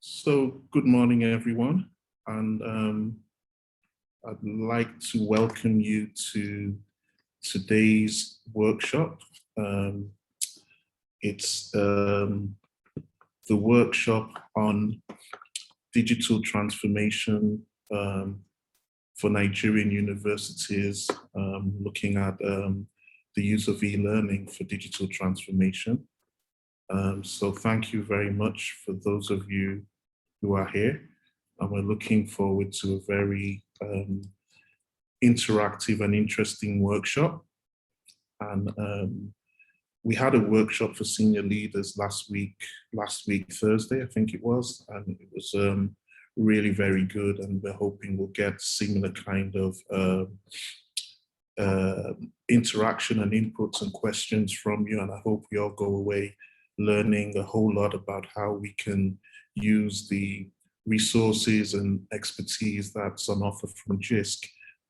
So good morning, everyone, and I'd like to welcome you to today's workshop. It's the workshop on digital transformation for Nigerian universities, looking at the use of e-learning for digital transformation. So thank you very much for those of you who are here, and we're looking forward to a very interactive and interesting workshop. And we had a workshop for senior leaders last week Thursday, I think it was, and it was really very good, and we're hoping we'll get similar kind of interaction and inputs and questions from you, and I hope we all go away learning a whole lot about how we can use the resources and expertise that's on offer from Jisc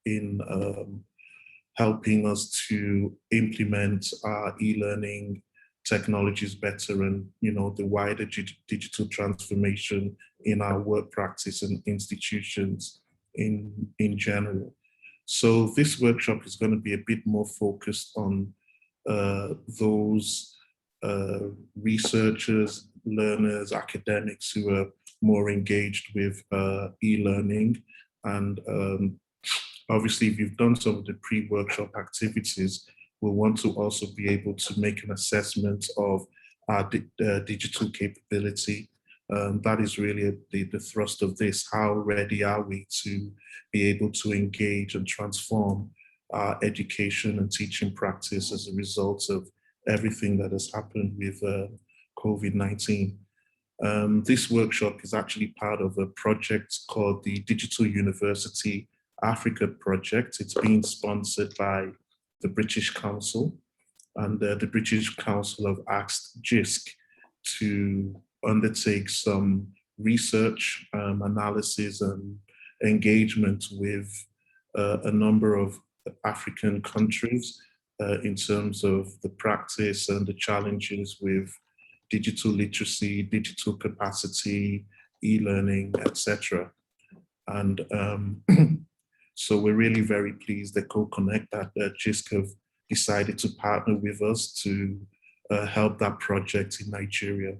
in helping us to implement our e-learning technologies better, and the wider digital transformation in our work practice and institutions in general. So this workshop is going to be a bit more focused on those researchers, learners, academics who are more engaged with e-learning. And obviously, if you've done some of the pre-workshop activities, we'll want to also be able to make an assessment of our digital capability. That is really the thrust of this. How ready are we to be able to engage and transform our education and teaching practice as a result of everything that has happened with COVID-19. This workshop is actually part of a project called the Digital University Africa Project. It's being sponsored by the British Council, and the British Council have asked Jisc to undertake some research, analysis and engagement with a number of African countries in terms of the practice and the challenges with digital literacy, digital capacity, e-learning, etc. And so we're really very pleased that Eko-Konnect, that Jisc have decided to partner with us to help that project in Nigeria.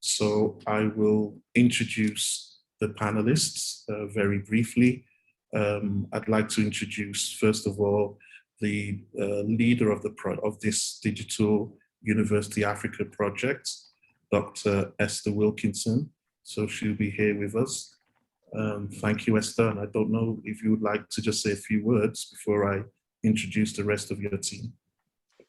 So I will introduce the panelists very briefly. I'd like to introduce, first of all, the leader of this Digital University Africa project, Dr. Esther Wilkinson. So she'll be here with us. Thank you, Esther. And I don't know if you would like to just say a few words before I introduce the rest of your team.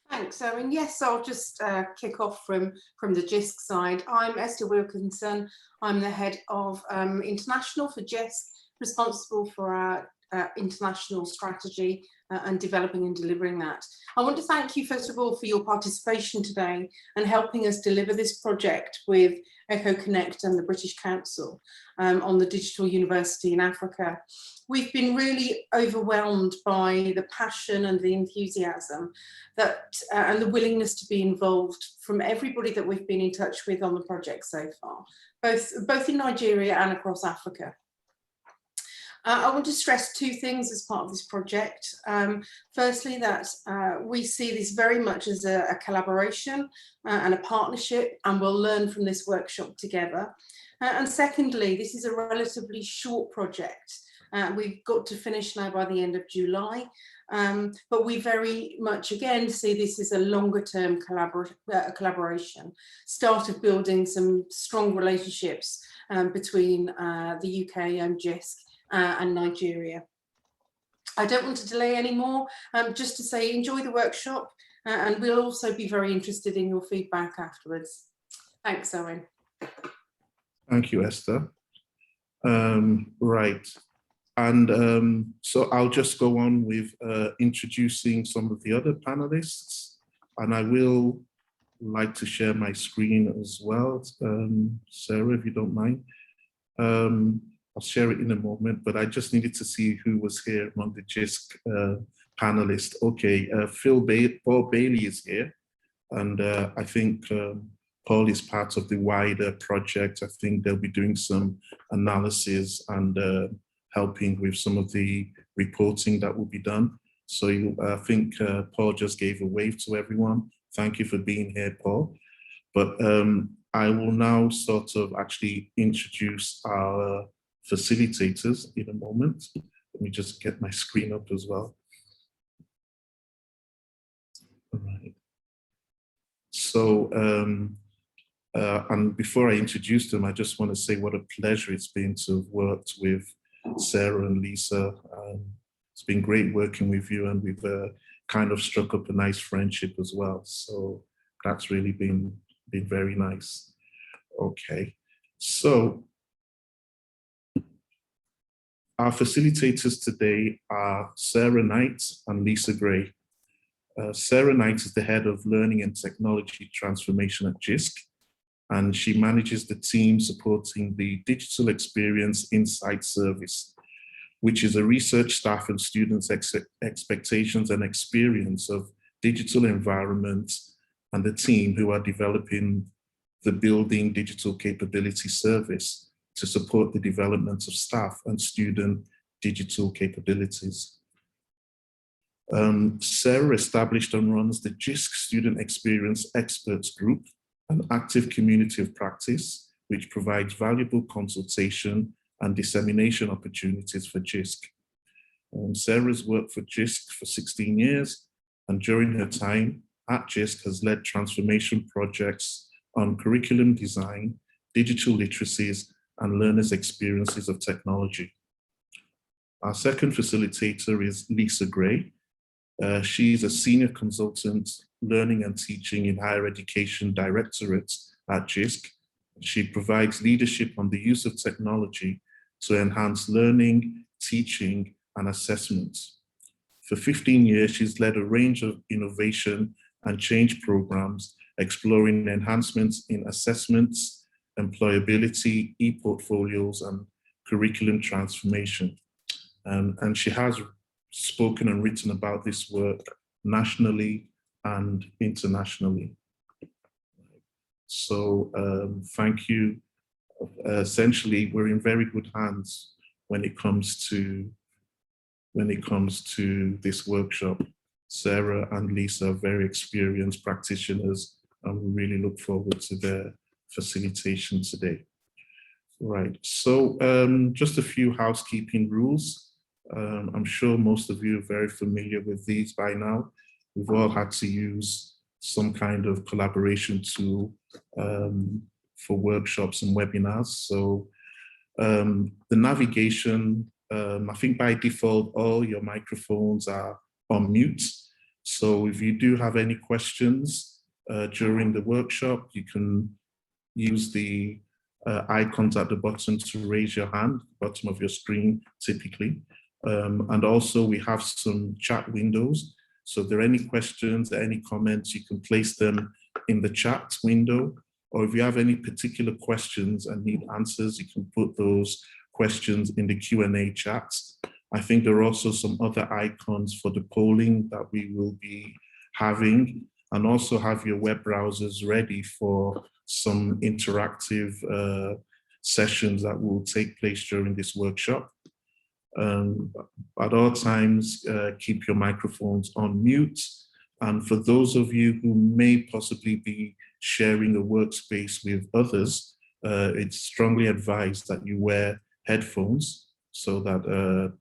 Thanks, Owen. Yes, I'll just kick off from the Jisc side. I'm Esther Wilkinson. I'm the head of International for Jisc, responsible for our international strategy and developing and delivering that. I want to thank you, first of all, for your participation today and helping us deliver this project with Eko-Konnect and the British Council on the Digital University in Africa. We've been really overwhelmed by the passion and the enthusiasm that and the willingness to be involved from everybody that we've been in touch with on the project so far, both in Nigeria and across Africa. I want to stress two things as part of this project. Firstly, that we see this very much as a collaboration and a partnership, and we'll learn from this workshop together. And secondly, this is a relatively short project. We've got to finish now by the end of July, but we very much again see this as a longer term collaboration, start of building some strong relationships between the UK and Jisc and Nigeria. I don't want to delay anymore, just to say enjoy the workshop, and we'll also be very interested in your feedback afterwards. Thanks, Owen. Thank you, Esther. Right, and so I'll just go on with introducing some of the other panelists, and I will like to share my screen as well. Sarah, if you don't mind. I'll share it in a moment, but I just needed to see who was here among the Jisc panelists. Okay, Paul Bailey is here, and I think Paul is part of the wider project. I think they'll be doing some analysis and helping with some of the reporting that will be done. So I think Paul just gave a wave to everyone. Thank you for being here, Paul. But I will now sort of actually introduce our facilitators in a moment. Let me just get my screen up as well. All right. So, and before I introduce them, I just want to say what a pleasure it's been to have worked with Sarah and Lisa. It's been great working with you, and we've kind of struck up a nice friendship as well. So that's really been very nice. Okay, so our facilitators today are Sarah Knight and Lisa Gray. Sarah Knight is the head of Learning and Technology Transformation at Jisc, and she manages the team supporting the Digital Experience Insight Service, which is a research staff and students' expectations and experience of digital environments, and the team who are developing the Building Digital Capability Service to support the development of staff and student digital capabilities. Sarah established and runs the Jisc Student Experience Experts Group, an active community of practice, which provides valuable consultation and dissemination opportunities for Jisc. Sarah's worked for Jisc for 16 years, and during her time at Jisc has led transformation projects on curriculum design, digital literacies, and learners' experiences of technology. Our second facilitator is Lisa Gray. She's a senior consultant, learning and teaching in higher education directorate at Jisc. She provides leadership on the use of technology to enhance learning, teaching, and assessment. For 15 years, she's led a range of innovation and change programs, exploring enhancements in assessments, employability, e-portfolios, and curriculum transformation. And she has spoken and written about this work nationally and internationally. So thank you. Essentially, we're in very good hands when it comes to this workshop. Sarah and Lisa are very experienced practitioners, and we really look forward to their facilitation today. Right, so just a few housekeeping rules. I'm sure most of you are very familiar with these by now. We've all had to use some kind of collaboration tool for workshops and webinars. So the navigation, I think by default, all your microphones are on mute. So if you do have any questions during the workshop, you can use the icons at the bottom to raise your hand, bottom of your screen typically. And also we have some chat windows. So if there are any questions, any comments, you can place them in the chat window. Or if you have any particular questions and need answers, you can put those questions in the Q&A chat. I think there are also some other icons for the polling that we will be having, and also have your web browsers ready for some interactive sessions that will take place during this workshop. At all times, keep your microphones on mute. And for those of you who may possibly be sharing a workspace with others, it's strongly advised that you wear headphones so that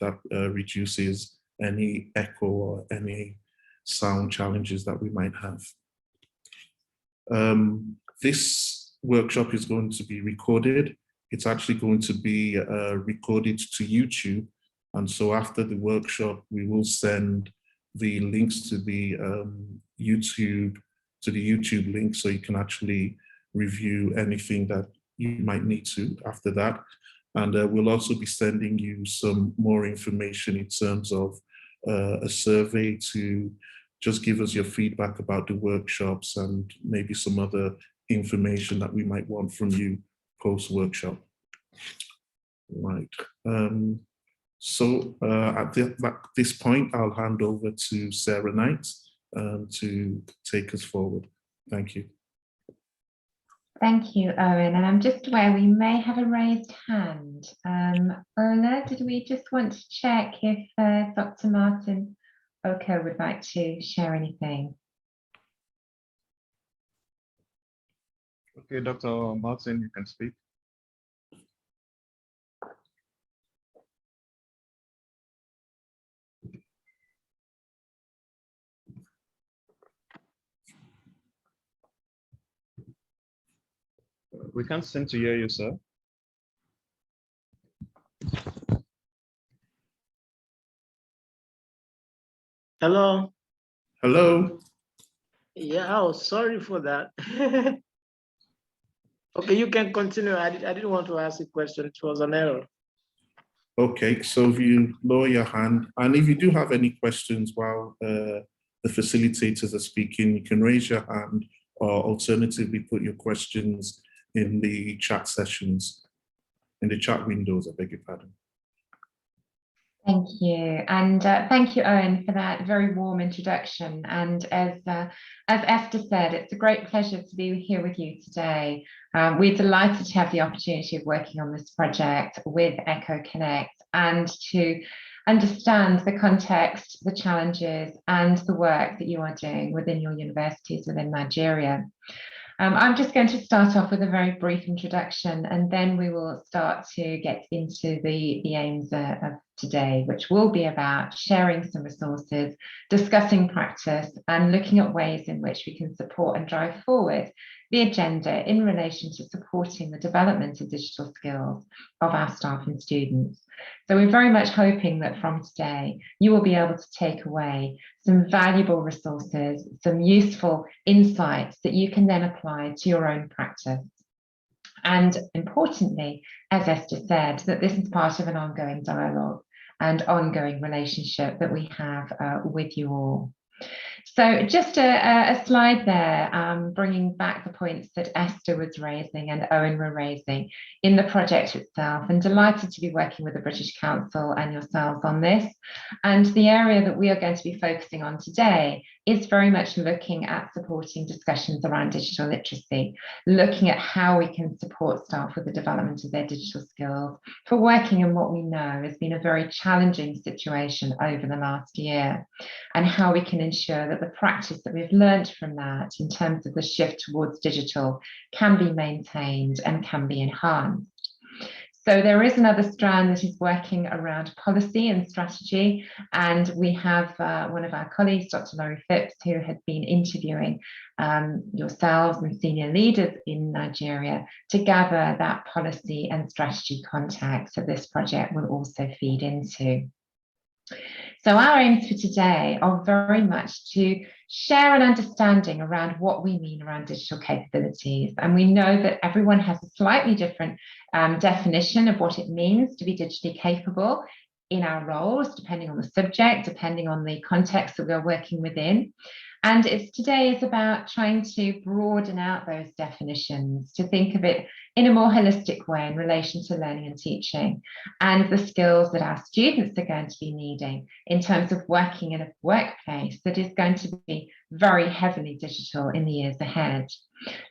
that reduces any echo or any sound challenges that we might have. This workshop is going to be recorded. It's actually going to be recorded to YouTube. And so after the workshop, we will send the links to the YouTube link, so you can actually review anything that you might need to after that. And we'll also be sending you some more information in terms of a survey to just give us your feedback about the workshops and maybe some other information that we might want from you post-workshop. Right. So at this point, I'll hand over to Sarah Knight to take us forward. Thank you. Thank you, Owen. And I'm just aware we may have a raised hand. Ola, did we just want to check if Dr. Martin Oko would like to share anything? Okay, Dr. Martin, you can speak. We can't seem to hear you, sir. Hello. Hello. Yeah, oh, sorry for that. Okay, you can continue. I didn't want to ask a question. It was an error. Okay, so if you lower your hand, and if you do have any questions while the facilitators are speaking, you can raise your hand or alternatively put your questions in the chat sessions, in the chat windows, I beg your pardon. Thank you, and thank you, Owen, for that very warm introduction. And as Esther said, it's a great pleasure to be here with you today. We're delighted to have the opportunity of working on this project with Eko-Konnect and to understand the context, the challenges, and the work that you are doing within your universities within Nigeria. I'm just going to start off with a very brief introduction, and then we will start to get into the aims of today, which will be about sharing some resources, discussing practice, and looking at ways in which we can support and drive forward the agenda in relation to supporting the development of digital skills of our staff and students. So we're very much hoping that from today, you will be able to take away some valuable resources, some useful insights that you can then apply to your own practice. And importantly, as Esther said, that this is part of an ongoing dialogue and ongoing relationship that we have with you all. So just a slide there, bringing back the points that Esther was raising and Owen were raising in the project itself, and delighted to be working with the British Council and yourselves on this. And the area that we are going to be focusing on today is very much looking at supporting discussions around digital literacy, looking at how we can support staff with the development of their digital skills for working in what we know has been a very challenging situation over the last year, and how we can ensure that the practice that we've learned from that in terms of the shift towards digital can be maintained and can be enhanced. So there is another strand that is working around policy and strategy, and we have one of our colleagues, Dr. Laurie Phipps, who has been interviewing yourselves and senior leaders in Nigeria to gather that policy and strategy context that this project will also feed into. So our aims for today are very much to share an understanding around what we mean around digital capabilities. And we know that everyone has a slightly different definition of what it means to be digitally capable in our roles, depending on the subject, depending on the context that we're working within. And today is about trying to broaden out those definitions, to think of it in a more holistic way in relation to learning and teaching, and the skills that our students are going to be needing in terms of working in a workplace that is going to be very heavily digital in the years ahead.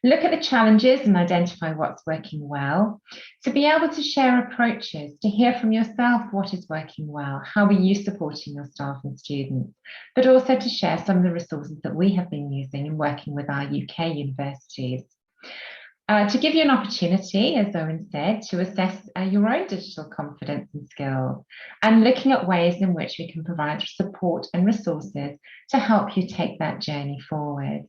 Look at the challenges and identify what's working well, to be able to share approaches, to hear from yourself what is working well, how are you supporting your staff and students, but also to share some of the resources that we have been using in working with our UK universities. To give you an opportunity, as Owen said, to assess your own digital confidence and skills, and looking at ways in which we can provide support and resources to help you take that journey forward.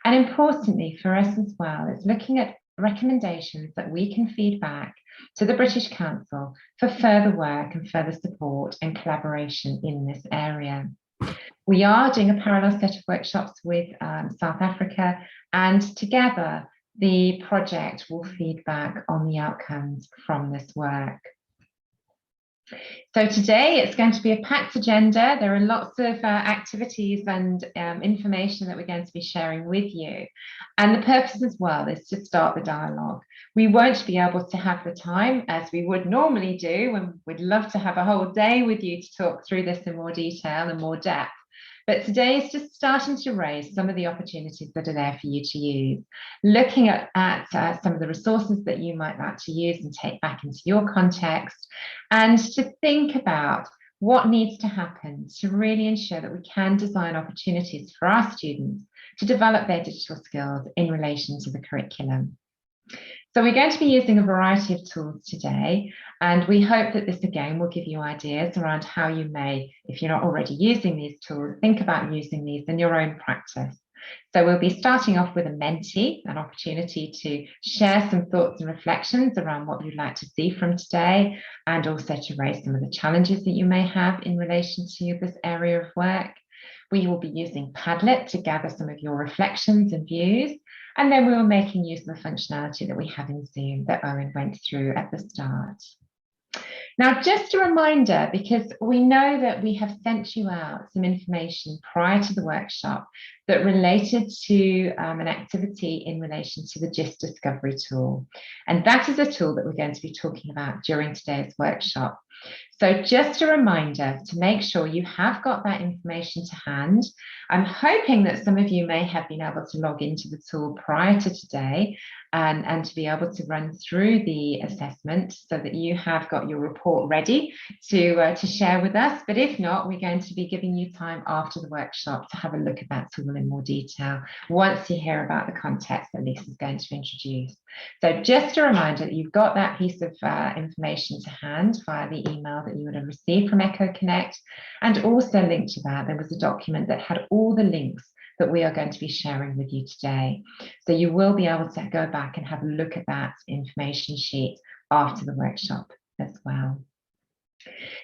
And importantly for us as well, is looking at recommendations that we can feed back to the British Council for further work and further support and collaboration in this area. We are doing a parallel set of workshops with South Africa, and together the project will feed back on the outcomes from this work. So today it's going to be a packed agenda. There are lots of activities and information that we're going to be sharing with you. And the purpose as well is to start the dialogue. We won't be able to have the time as we would normally do, and we'd love to have a whole day with you to talk through this in more detail and more depth. But today is just starting to raise some of the opportunities that are there for you to use, looking at some of the resources that you might like to use and take back into your context, and to think about what needs to happen to really ensure that we can design opportunities for our students to develop their digital skills in relation to the curriculum. So we're going to be using a variety of tools today, and we hope that this again will give you ideas around how you may, if you're not already using these tools, think about using these in your own practice. So we'll be starting off with a Menti, an opportunity to share some thoughts and reflections around what you'd like to see from today, and also to raise some of the challenges that you may have in relation to this area of work. We will be using Padlet to gather some of your reflections and views, and then we were making use of the functionality that we have in Zoom that Owen went through at the start. Now, just a reminder, because we know that we have sent you out some information prior to the workshop that related to an activity in relation to the Jisc discovery tool. And that is a tool that we're going to be talking about during today's workshop. So just a reminder to make sure you have got that information to hand. I'm hoping that some of you may have been able to log into the tool prior to today and to be able to run through the assessment so that you have got your report ready to share with us. But if not, we're going to be giving you time after the workshop to have a look at that tool in more detail once you hear about the context that Lisa's going to introduce. So just a reminder that you've got that piece of information to hand via the email that you would have received from Eko-Konnect, and also linked to that, there was a document that had all the links that we are going to be sharing with you today. So you will be able to go back and have a look at that information sheet after the workshop as well.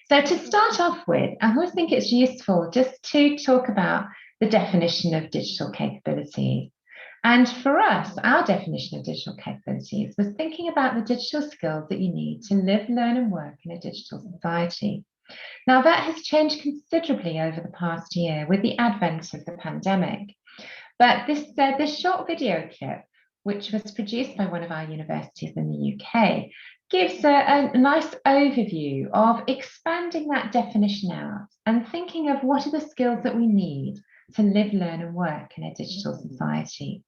So to start off with, I always think it's useful just to talk about the definition of digital capabilities. And for us, our definition of digital capabilities was thinking about the digital skills that you need to live, learn and work in a digital society. Now, that has changed considerably over the past year with the advent of the pandemic. But this short video clip, which was produced by one of our universities in the UK, gives a nice overview of expanding that definition out and thinking of what are the skills that we need to live, learn and work in a digital society.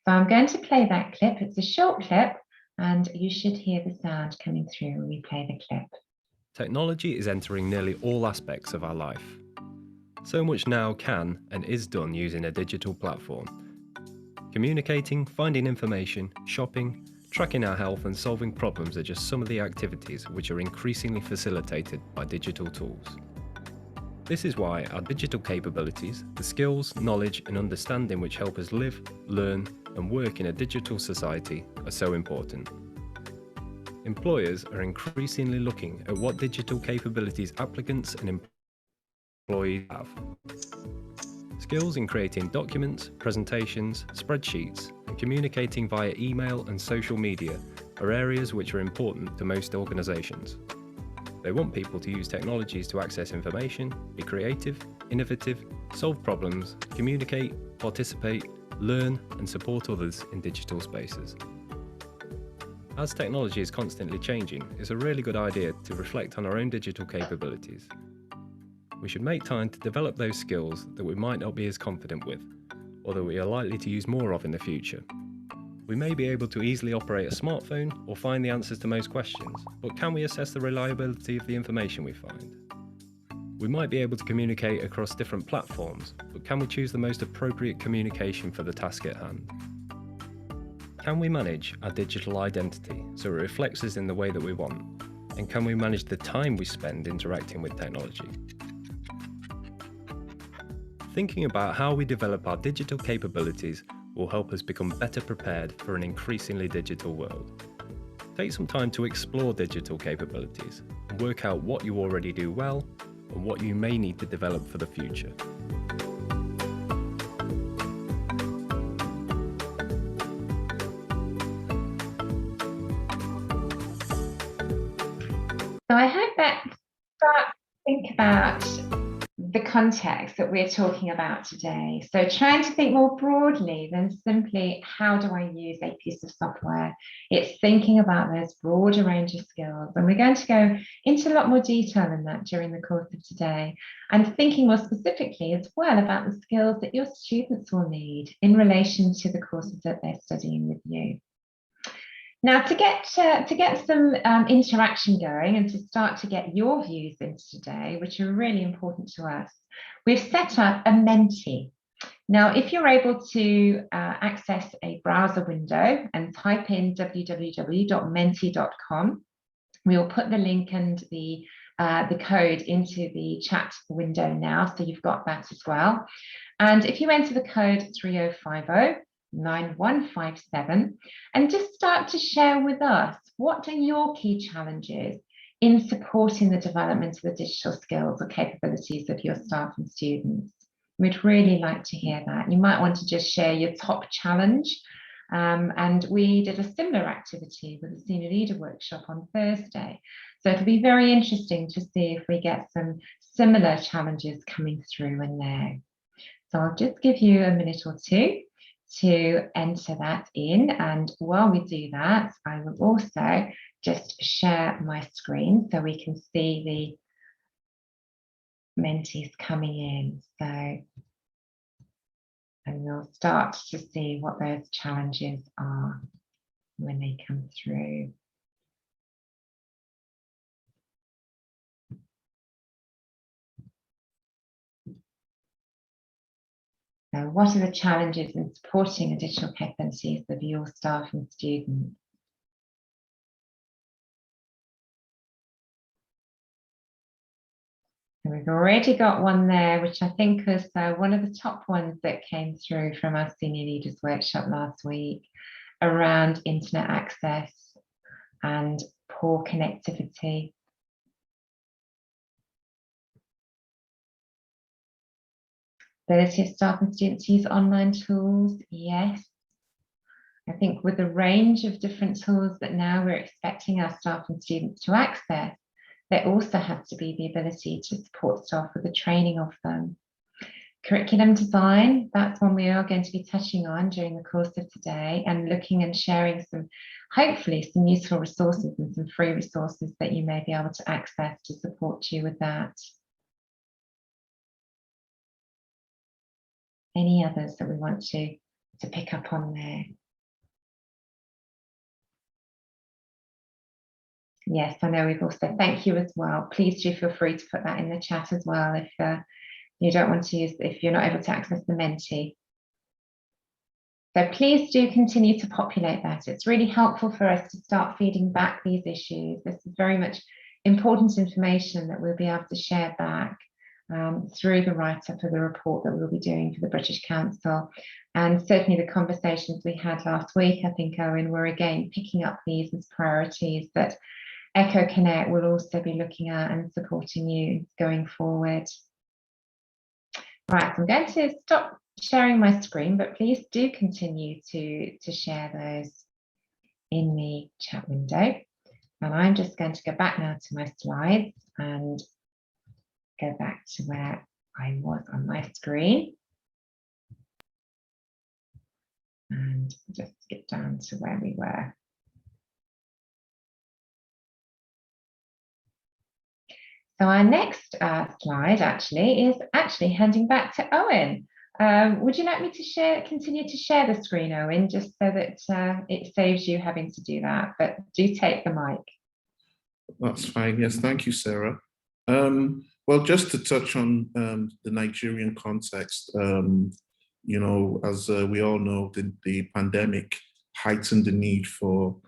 So I'm going to play that clip. It's a short clip and you should hear the sound coming through when we play the clip. Technology is entering nearly all aspects of our life. So much now can and is done using a digital platform. Communicating, finding information, shopping, tracking our health and solving problems are just some of the activities which are increasingly facilitated by digital tools. This is why our digital capabilities, the skills, knowledge and understanding which help us live, learn and work in a digital society are so important. Employers are increasingly looking at what digital capabilities applicants and employees have. Skills in creating documents, presentations, spreadsheets, and communicating via email and social media are areas which are important to most organisations. They want people to use technologies to access information, be creative, innovative, solve problems, communicate, participate, learn, and support others in digital spaces. As technology is constantly changing, it's a really good idea to reflect on our own digital capabilities. We should make time to develop those skills that we might not be as confident with, or that we are likely to use more of in the future. We may be able to easily operate a smartphone or find the answers to most questions, but can we assess the reliability of the information we find? We might be able to communicate across different platforms, but can we choose the most appropriate communication for the task at hand? Can we manage our digital identity so it reflects us in the way that we want? And can we manage the time we spend interacting with technology? Thinking about how we develop our digital capabilities will help us become better prepared for an increasingly digital world. Take some time to explore digital capabilities and work out what you already do well and what you may need to develop for the future. So I hope that start to think about the context that we're talking about today. So trying to think more broadly than simply how do I use a piece of software. It's thinking about those broader range of skills. And we're going to go into a lot more detail in that during the course of today, and thinking more specifically as well about the skills that your students will need in relation to the courses that they're studying with you. Now, to get some interaction going and to start to get your views into today, which are really important to us, we've set up a Menti. Now, if you're able to access a browser window and type in www.menti.com, we'll put the link and the code into the chat window now, so you've got that as well. And if you enter the code 3050-9157 and just start to share with us, what are your key challenges in supporting the development of the digital skills or capabilities of your staff and students? We'd really like to hear that. You might want to just share your top challenge. And we did a similar activity with a senior leader workshop on Thursday. So it'll be very interesting to see if we get some similar challenges coming through in there. So I'll just give you a minute or two to enter that in. And while we do that, I will also just share my screen so we can see the mentees coming in. So, and we'll start to see what those challenges are when they come through. So what are the challenges in supporting the digital capabilities of your staff and students? And we've already got one there, which I think was one of the top ones that came through from our senior leaders workshop last week around internet access and poor connectivity. Ability of staff and students to use online tools, yes. I think with the range of different tools that now we're expecting our staff and students to access, there also has to be the ability to support staff with the training of them. Curriculum design, that's one we are going to be touching on during the course of today, and looking and sharing some, hopefully some useful resources and some free resources that you may be able to access to support you with that. Any others that we want to pick up on there? Yes, I know we've also, thank you as well. Please do feel free to put that in the chat as well if you don't want to use, if you're not able to access the Menti. So please do continue to populate that. It's really helpful for us to start feeding back these issues. This is very much important information that we'll be able to share back through the write-up of the report that we'll be doing for the British Council. And certainly the conversations we had last week, I think, Owen, were again picking up these as priorities that Eko-Konnect will also be looking at and supporting you going forward. Right, I'm going to stop sharing my screen, but please do continue to share those in the chat window. And I'm just going to go back now to my slides and go back to where I was on my screen. And just skip down to where we were. So our next slide actually is handing back to Owen. Would you like me to continue to share the screen, Owen, just so that it saves you having to do that, but do take the mic. That's fine, yes, thank you, Sarah. Well, just to touch on the Nigerian context, you know, as we all know, the pandemic heightened the need for,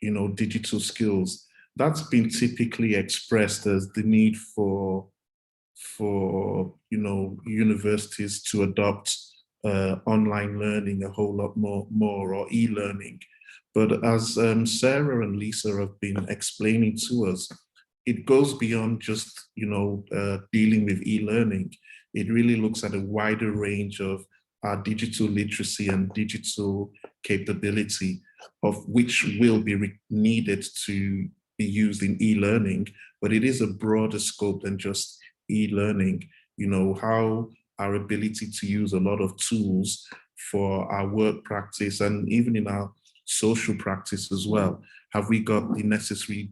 you know, digital skills. That's been typically expressed as the need for you know, universities to adopt online learning a whole lot more or e-learning. But as Sarah and Lisa have been explaining to us, it goes beyond just, you know, dealing with e-learning. It really looks at a wider range of our digital literacy and digital capability, of which will be needed to be used in e-learning, but it is a broader scope than just e-learning. you know, how our ability to use a lot of tools for our work practice and even in our social practice as well. Have we got the necessary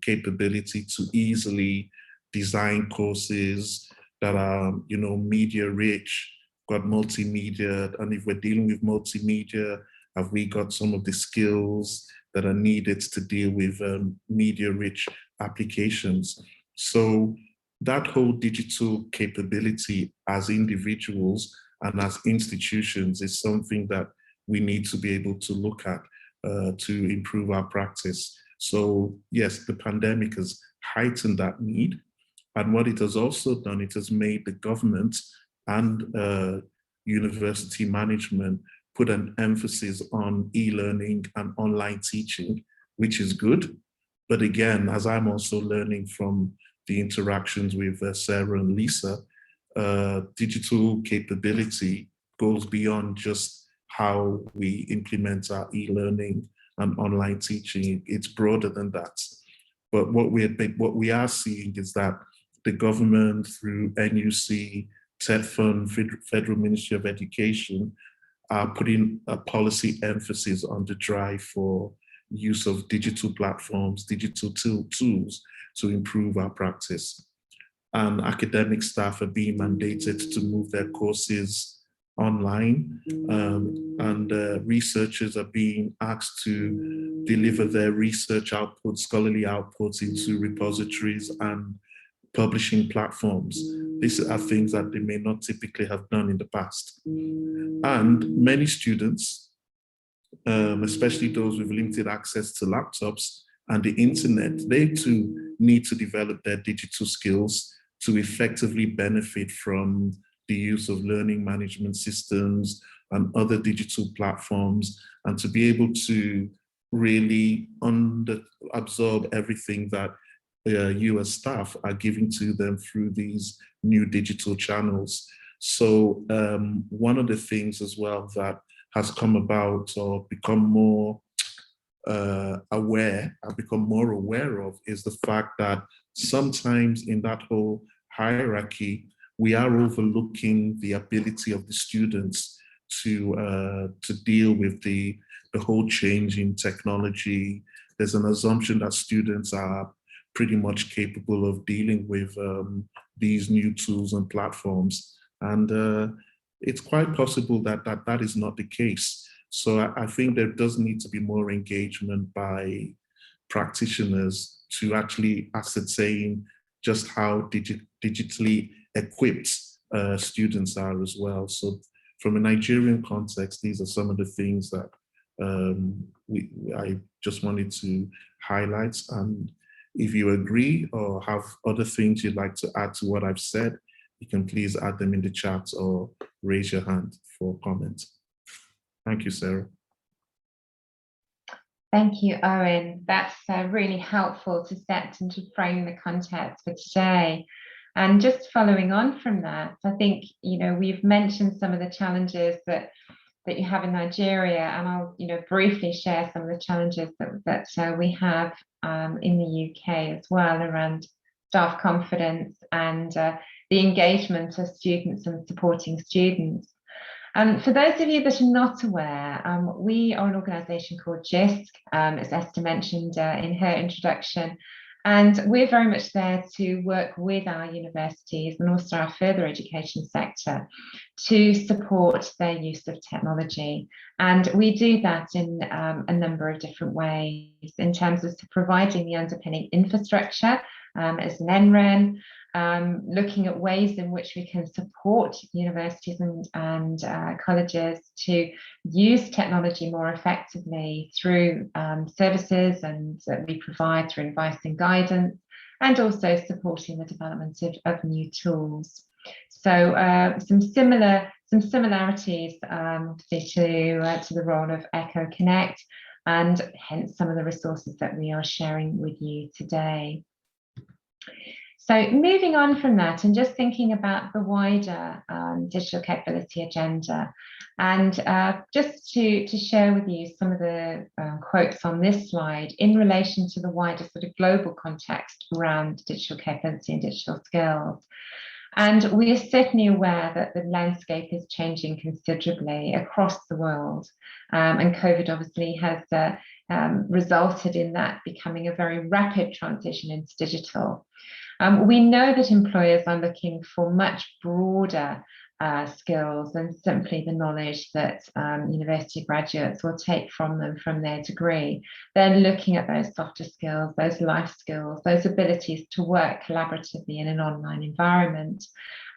capability to easily design courses that are, you know, media rich, got multimedia, and if we're dealing with multimedia, have we got some of the skills that are needed to deal with media rich applications? So that whole digital capability as individuals and as institutions is something that we need to be able to look at to improve our practice. So yes, the pandemic has heightened that need. And what it has also done, it has made the government and university management put an emphasis on e-learning and online teaching, which is good. But again, as I'm also learning from the interactions with Sarah and Lisa, digital capability goes beyond just how we implement our e-learning and online teaching. It's broader than that. But what we are seeing is that the government through NUC, TEDFund, Federal Ministry of Education, are putting a policy emphasis on the drive for use of digital platforms, digital tools to improve our practice. And academic staff are being mandated to move their courses online, and researchers are being asked to deliver their research outputs, scholarly outputs into repositories and publishing platforms. These are things that they may not typically have done in the past. And many students, especially those with limited access to laptops and the internet, they too need to develop their digital skills to effectively benefit from the use of learning management systems and other digital platforms, and to be able to really absorb everything that you as staff are giving to them through these new digital channels. So one of the things as well that has come about or become more aware of is the fact that sometimes in that whole hierarchy, we are overlooking the ability of the students to deal with the whole change in technology. There's an assumption that students are pretty much capable of dealing with these new tools and platforms. And it's quite possible that that is not the case. So I think there does need to be more engagement by practitioners to actually ascertain just how digitally equipped students are as well. So from a Nigerian context, these are some of the things that I just wanted to highlight. And if you agree or have other things you'd like to add to what I've said, you can please add them in the chat or raise your hand for comment. Thank you, Sarah. Thank you, Owen. That's really helpful to set and to frame the context for today. And just following on from that, I think, you know, we've mentioned some of the challenges that you have in Nigeria, and I'll, you know, briefly share some of the challenges that we have in the UK as well around staff confidence and the engagement of students and supporting students. For those of you that are not aware, we are an organisation called Jisc, as Esther mentioned in her introduction, and we're very much there to work with our universities and also our further education sector to support their use of technology. And we do that in a number of different ways in terms of providing the underpinning infrastructure as an NREN, looking at ways in which we can support universities and colleges to use technology more effectively through services and that we provide through advice and guidance, and also supporting the development of new tools. So some similarities to the role of Eko-Konnect, and hence some of the resources that we are sharing with you today. So moving on from that and just thinking about the wider digital capability agenda, and just to share with you some of the quotes on this slide in relation to the wider sort of global context around digital capability and digital skills. And we are certainly aware that the landscape is changing considerably across the world. And COVID obviously has resulted in that becoming a very rapid transition into digital. We know that employers are looking for much broader skills than simply the knowledge that university graduates will take from them from their degree. They're looking at those softer skills, those life skills, those abilities to work collaboratively in an online environment.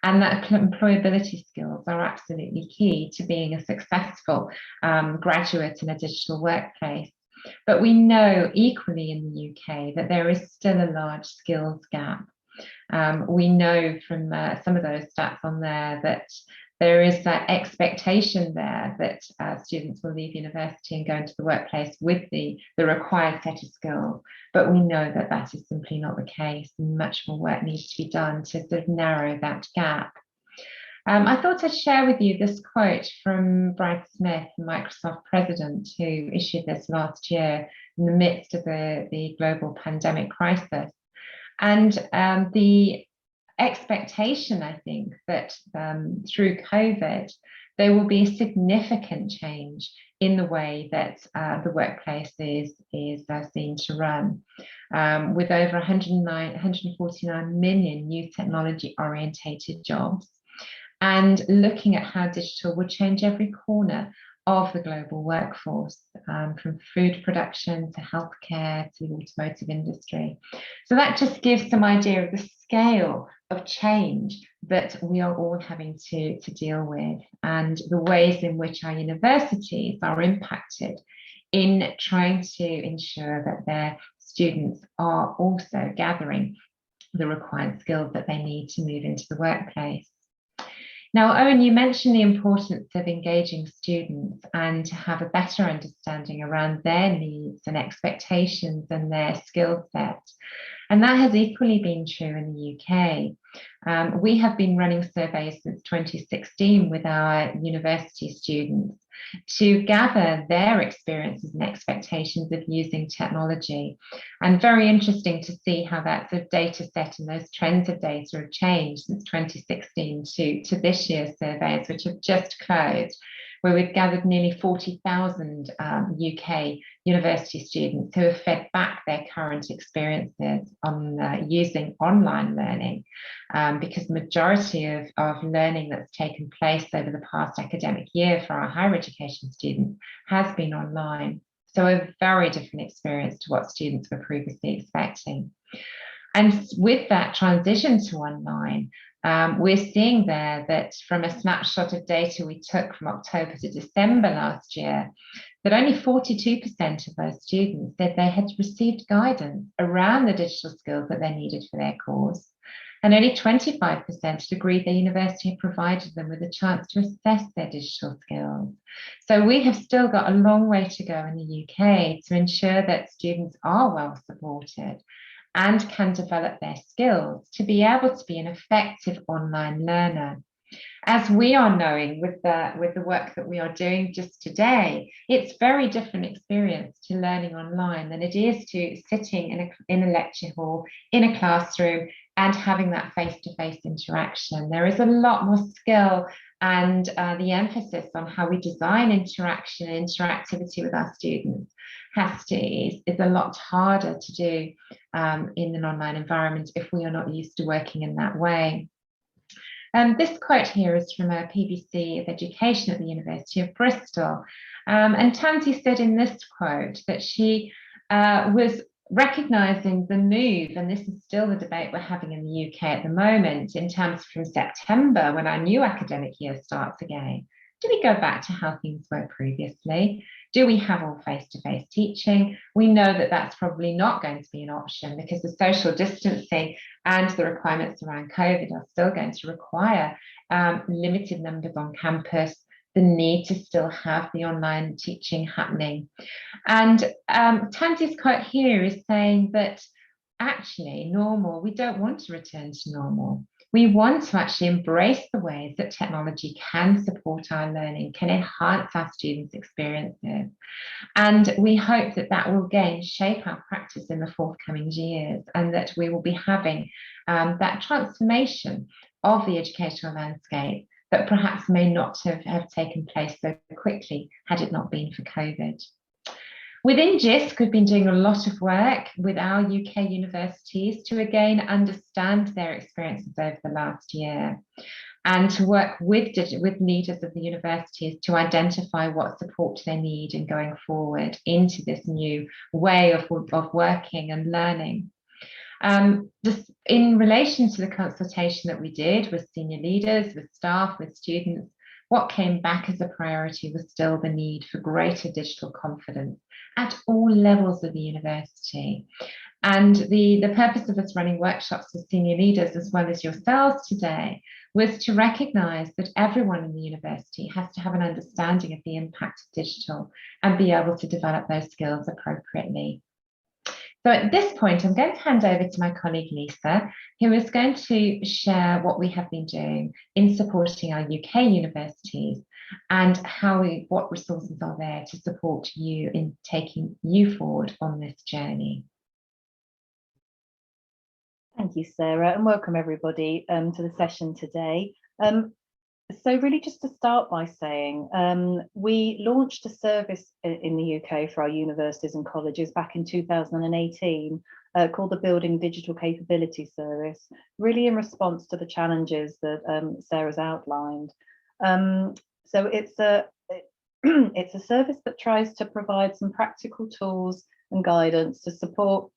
And that employability skills are absolutely key to being a successful graduate in a digital workplace. But we know equally in the UK that there is still a large skills gap. We know from some of those stats on there that there is that expectation there that students will leave university and go into the workplace with the required set of skills. But we know that that is simply not the case. Much more work needs to be done to sort of narrow that gap. I thought I'd share with you this quote from Brad Smith, Microsoft president, who issued this last year in the midst of the global pandemic crisis. And the expectation, I think, that through COVID, there will be a significant change in the way that the workplace is seen to run, with over 149 million new technology-orientated jobs, and looking at how digital will change every corner of the global workforce, from food production to healthcare to the automotive industry. So that just gives some idea of the scale of change that we are all having to deal with, and the ways in which our universities are impacted in trying to ensure that their students are also gathering the required skills that they need to move into the workplace. Now, Owen, you mentioned the importance of engaging students and to have a better understanding around their needs and expectations and their skill set. And that has equally been true in the UK. We have been running surveys since 2016 with our university students to gather their experiences and expectations of using technology. And very interesting to see how that sort of data set and those trends of data have changed since 2016 to this year's surveys, which have just closed, where we've gathered nearly 40,000 UK university students who have fed back their current experiences on using online learning, because the majority of learning that's taken place over the past academic year for our higher education students has been online. So a very different experience to what students were previously expecting. And with that transition to online, we're seeing there that from a snapshot of data we took from October to December last year, that only 42% of those students said they had received guidance around the digital skills that they needed for their course. And only 25% agreed the university had provided them with a chance to assess their digital skills. So we have still got a long way to go in the UK to ensure that students are well supported and can develop their skills to be able to be an effective online learner. As we are knowing with the work that we are doing just today, it's very different experience to learning online than it is to sitting in a lecture hall, in a classroom, and having that face-to-face interaction. There is a lot more skill, and the emphasis on how we design interaction and interactivity with our students is a lot harder to do in an online environment if we are not used to working in that way. This quote here is from a PVC of Education at the University of Bristol. And Tansy said in this quote that she was recognising the move, and this is still the debate we're having in the UK at the moment, in terms from September, when our new academic year starts again. Do we go back to how things were previously? Do we have all face-to-face teaching? We know that that's probably not going to be an option, because the social distancing and the requirements around COVID are still going to require limited numbers on campus, the need to still have the online teaching happening. And Tansy's quote here is saying that actually we don't want to return to normal. We want to actually embrace the ways that technology can support our learning, can enhance our students' experiences. And we hope that that will again shape our practice in the forthcoming years, and that we will be having that transformation of the educational landscape that perhaps may not have taken place so quickly had it not been for COVID. Within Jisc, we've been doing a lot of work with our UK universities to again understand their experiences over the last year, and to work with leaders of the universities to identify what support they need in going forward into this new way of working and learning. Just in relation to the consultation that we did with senior leaders, with staff, with students, what came back as a priority was still the need for greater digital confidence at all levels of the university. And the purpose of us running workshops with senior leaders, as well as yourselves today, was to recognise that everyone in the university has to have an understanding of the impact of digital and be able to develop those skills appropriately. So at this point, I'm going to hand over to my colleague Lisa, who is going to share what we have been doing in supporting our UK universities and what resources are there to support you in taking you forward on this journey. Thank you, Sarah, and welcome everybody to the session today. So really just to start by saying, we launched a service in the UK for our universities and colleges back in 2018 called the Building Digital Capability Service, really in response to the challenges that Sarah's outlined. So it's a service that tries to provide some practical tools and guidance to support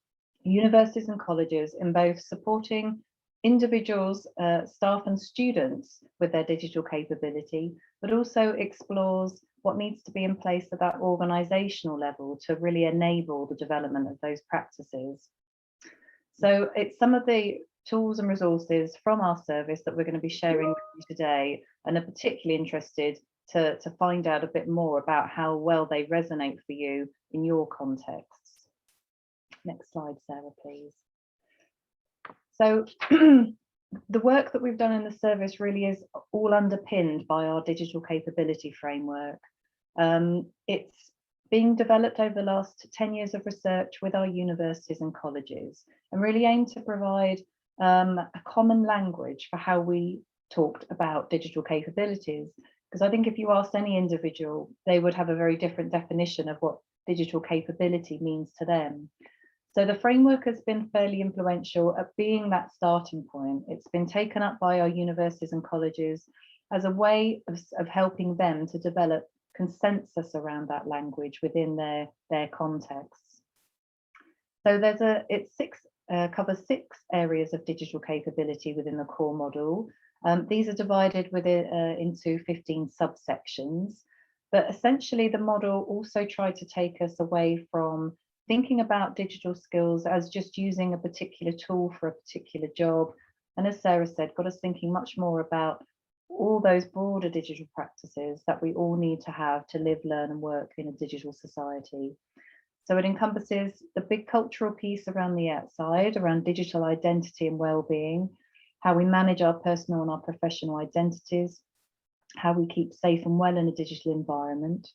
universities and colleges in both supporting individuals, staff and students with their digital capability, but also explores what needs to be in place at that organisational level to really enable the development of those practices. So it's some of the tools and resources from our service that we're going to be sharing with you today, and are particularly interested to find out a bit more about how well they resonate for you in your contexts. Next slide, Sarah, please. So the work that we've done in the service really is all underpinned by our digital capability framework. It's being developed over the last 10 years of research with our universities and colleges, and really aim to provide a common language for how we talked about digital capabilities. Because I think if you asked any individual, they would have a very different definition of what digital capability means to them. So the framework has been fairly influential at being that starting point. It's been taken up by our universities and colleges as a way of helping them to develop consensus around that language within their contexts. So it covers 6 areas of digital capability within the core model. These are divided into 15 subsections, but essentially the model also tried to take us away from thinking about digital skills as just using a particular tool for a particular job. And as Sarah said, got us thinking much more about all those broader digital practices that we all need to have to live, learn and work in a digital society. So it encompasses the big cultural piece around the outside, around digital identity and well-being, how we manage our personal and our professional identities, how we keep safe and well in a digital environment.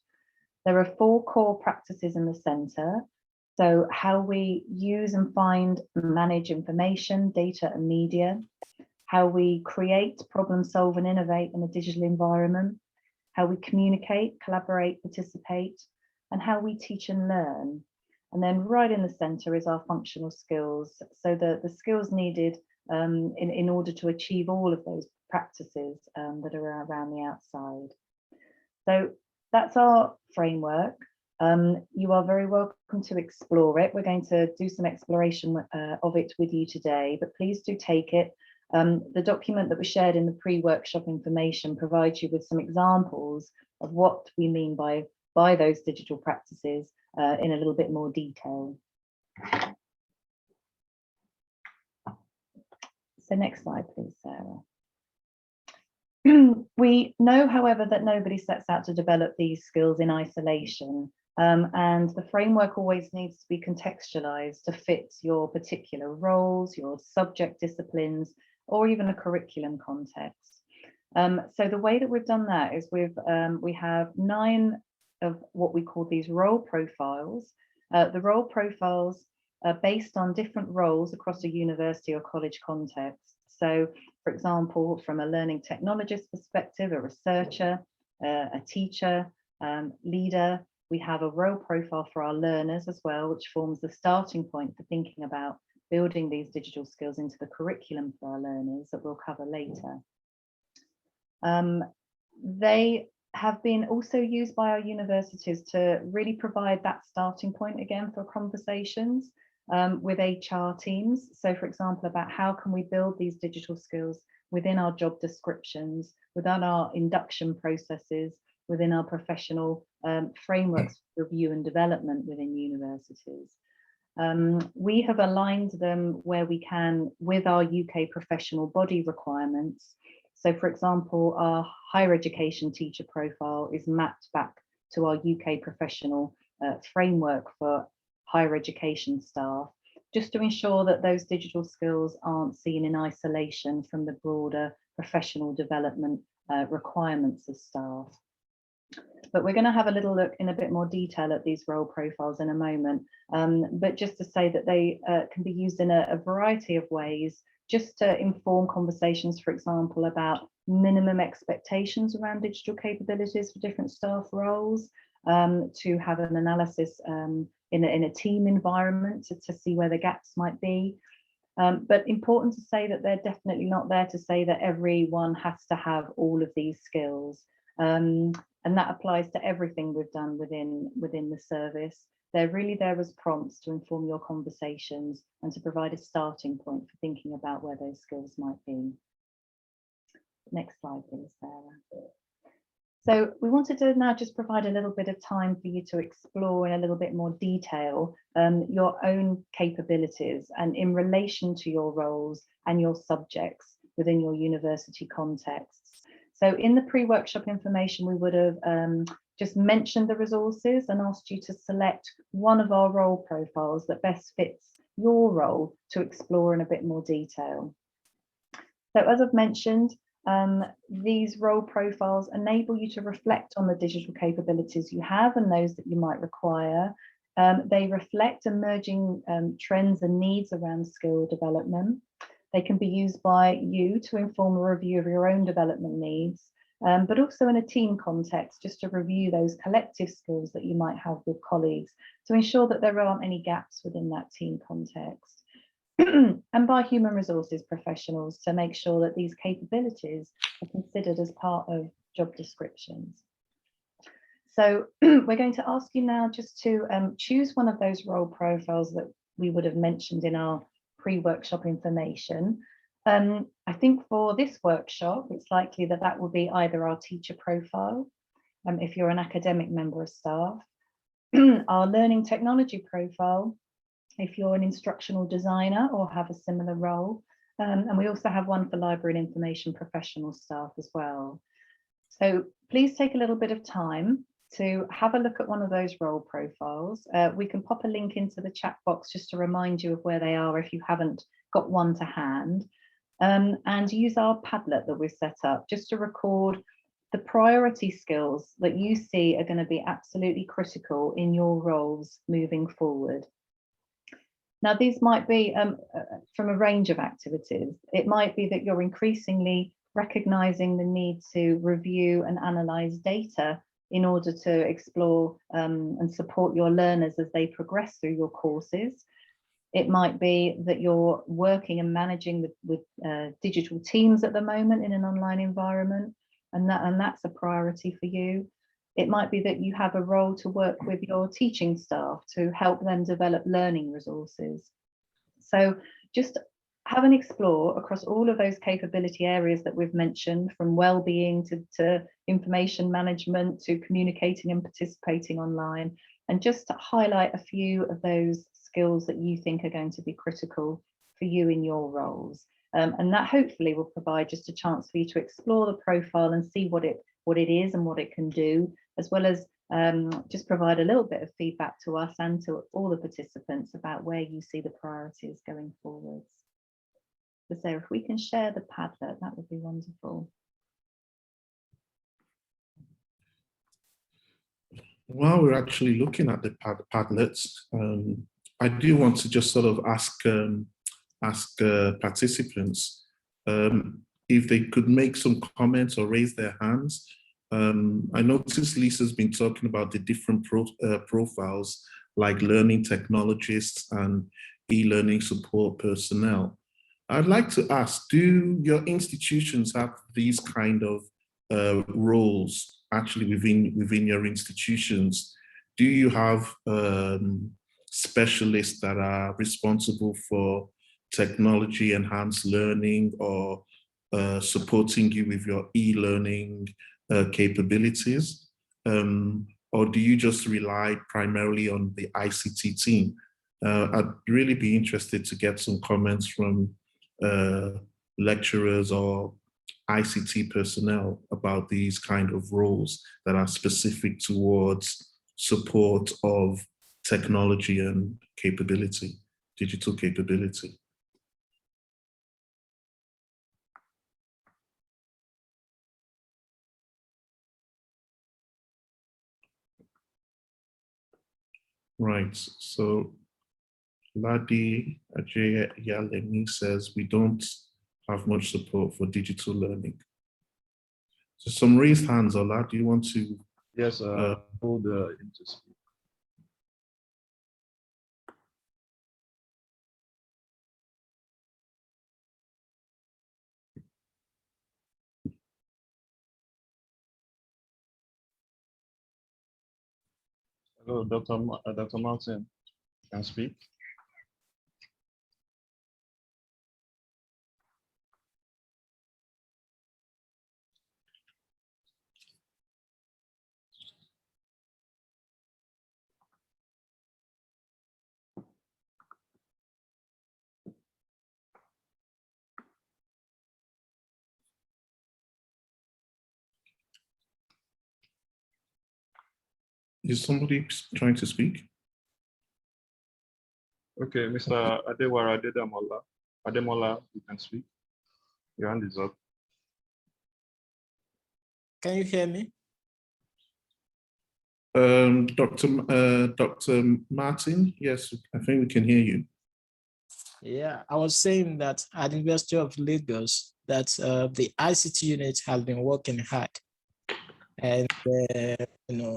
There are 4 core practices in the centre. So how we use and find and manage information, data and media, how we create, problem solve and innovate in a digital environment, how we communicate, collaborate, participate, and how we teach and learn. And then right in the centre is our functional skills. So the skills needed in order to achieve all of those practices that are around the outside. So that's our framework. You are very welcome to explore it. We're going to do some exploration of it with you today, but please do take it. The document that was shared in the pre-workshop information provides you with some examples of what we mean by those digital practices in a little bit more detail. So next slide, please, Sarah. We know, however, that nobody sets out to develop these skills in isolation. And the framework always needs to be contextualized to fit your particular roles, your subject disciplines, or even a curriculum context. So the way that we've done that is we have 9 of what we call these role profiles. The role profiles are based on different roles across a university or college context. So, for example, from a learning technologist perspective, a researcher, a teacher, leader, we have a role profile for our learners as well, which forms the starting point for thinking about building these digital skills into the curriculum for our learners that we'll cover later. They have been also used by our universities to really provide that starting point again for conversations with HR teams. So, for example, about how can we build these digital skills within our job descriptions, within our induction processes, within our professional frameworks for review and development within universities. We have aligned them where we can with our UK professional body requirements. So, for example, our higher education teacher profile is mapped back to our UK professional framework for higher education staff, just to ensure that those digital skills aren't seen in isolation from the broader professional development requirements of staff. But we're going to have a little look in a bit more detail at these role profiles in a moment. But just to say that they can be used in a variety of ways, just to inform conversations, for example, about minimum expectations around digital capabilities for different staff roles, to have an analysis in a team environment to see where the gaps might be. But important to say that they're definitely not there to say that everyone has to have all of these skills. And that applies to everything we've done within the service. They're really there as prompts to inform your conversations and to provide a starting point for thinking about where those skills might be. Next slide, please, Sarah. So we wanted to now just provide a little bit of time for you to explore in a little bit more detail your own capabilities and in relation to your roles and your subjects within your university contexts. So in the pre-workshop information, we would have just mentioned the resources and asked you to select one of our role profiles that best fits your role to explore in a bit more detail. So as I've mentioned, these role profiles enable you to reflect on the digital capabilities you have and those that you might require. They reflect emerging trends and needs around skill development. They can be used by you to inform a review of your own development needs, but also in a team context, just to review those collective skills that you might have with colleagues to ensure that there aren't any gaps within that team context. And by human resources professionals to make sure that these capabilities are considered as part of job descriptions. So we're going to ask you now just to choose one of those role profiles that we would have mentioned in our pre-workshop information. I think for this workshop, it's likely that that will be either our teacher profile, if you're an academic member of staff, our learning technology profile, if you're an instructional designer or have a similar role, and we also have one for library and information professional staff as well. So please take a little bit of time to have a look at one of those role profiles. We can pop a link into the chat box just to remind you of where they are if you haven't got one to hand, and use our Padlet that we've set up just to record the priority skills that you see are going to be absolutely critical in your roles moving forward. Now, these might be from a range of activities. It might be that you're increasingly recognizing the need to review and analyze data in order to explore and support your learners as they progress through your courses. It might be that you're working and managing with digital teams at the moment in an online environment, and that's a priority for you. It might be that you have a role to work with your teaching staff to help them develop learning resources. So just have an explore across all of those capability areas that we've mentioned, from well-being to information management to communicating and participating online, and just to highlight a few of those skills that you think are going to be critical for you in your roles. And that hopefully will provide just a chance for you to explore the profile and see what it is and what it can do, as well as just provide a little bit of feedback to us and to all the participants about where you see the priorities going forwards. So Sarah, if we can share the Padlet, that would be wonderful. While we're actually looking at the Padlets, I do want to just sort of ask participants if they could make some comments or raise their hands. I noticed Lisa's been talking about the different profiles like learning technologists and e-learning support personnel. I'd like to ask, do your institutions have these kind of roles actually within your institutions? Do you have specialists that are responsible for technology enhanced learning or supporting you with your e-learning capabilities? Or do you just rely primarily on the ICT team? I'd really be interested to get some comments from lecturers or ICT personnel about these kind of roles that are specific towards support of technology and capability, digital capability. Right, so Ladi Ajay says we don't have much support for digital learning. So some raised hands, Ola, do you want to? Yes, hold the interest. Hello, Dr. Martin, you can speak. Is somebody trying to speak? Okay, Mr. Adewara Ademola, you can speak. Your hand is up. Can you hear me? Dr. Martin, yes, I think we can hear you. Yeah, I was saying that at the University of Lagos, that the ICT unit has been working hard, and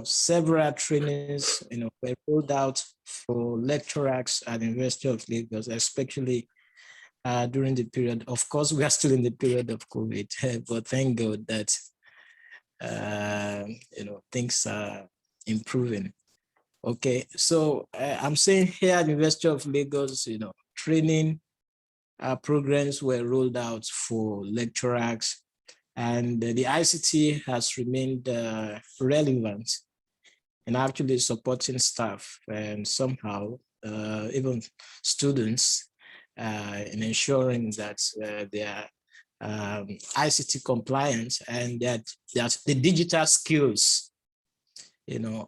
several trainings were rolled out for lecturers at the University of Lagos, especially during the period. Of course, we are still in the period of COVID, but thank God that things are improving. Okay, so I'm saying here at the University of Lagos, training programs were rolled out for lecturers, and the ICT has remained relevant in actually supporting staff and somehow even students in ensuring that they are ICT compliant and that the digital skills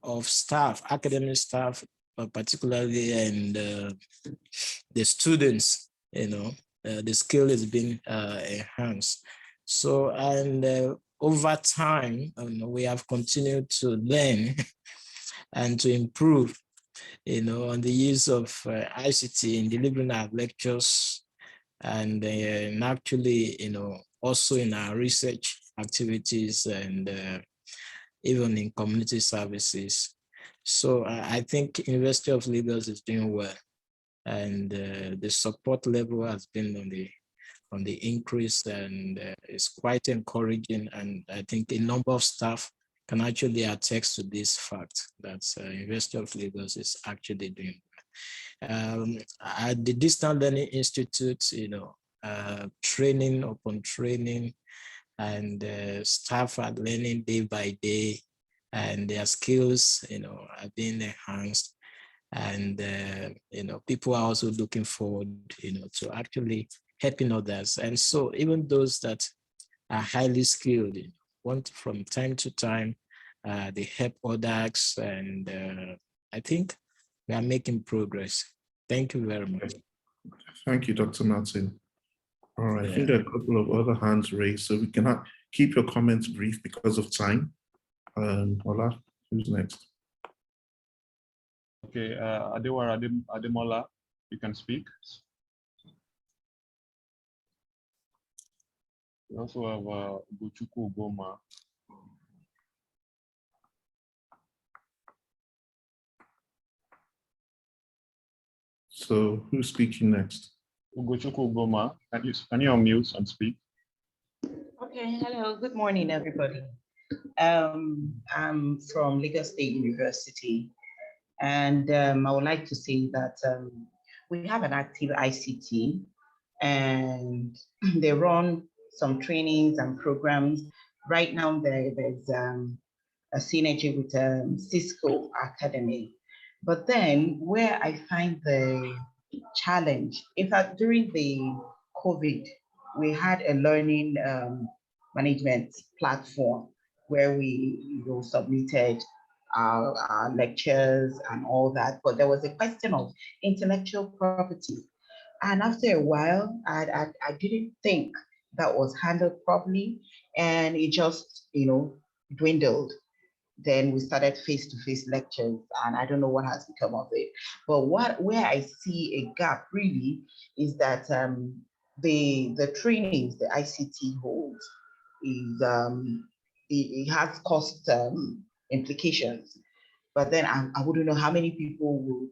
of staff, academic staff, particularly, and the students, the skill is being enhanced. So, and over time, we have continued to learn and to improve, on the use of ICT in delivering our lectures and actually, also in our research activities and even in community services. So I think University of Lagos is doing well, and the support level has been on the increase, and it's quite encouraging. And I think a number of staff can actually attest to this fact that University of Lagos is actually doing well. At the Distant Learning Institute, training upon training, and staff are learning day by day, and their skills, are being enhanced, and people are also looking forward, to actually helping others. And so even those that are highly skilled, want from time to time, they help others, and I think we are making progress. Thank you very much. Thank you, Dr. Martin. All right, Yeah. I think there are a couple of other hands raised, so we can keep your comments brief because of time. Ola, who's next? Okay, Adewara Ademola, you can speak. We also have Ugochukwu Ugoma. So who's speaking next? Ugochukwu Ugoma, can you unmute and speak? Okay, hello, good morning, everybody. I'm from Lagos State University, and I would like to say that we have an active ICT, and they run some trainings and programs. Right now, there's a synergy with Cisco Academy. But then where I find the challenge, in fact, during the COVID, we had a learning management platform where we submitted our lectures and all that, but there was a question of intellectual property. And after a while, I didn't think that was handled properly, and it just, dwindled. Then we started face-to-face lectures, and I don't know what has become of it. But where I see a gap really is that the trainings the ICT holds is it has cost implications. But then I wouldn't know how many people will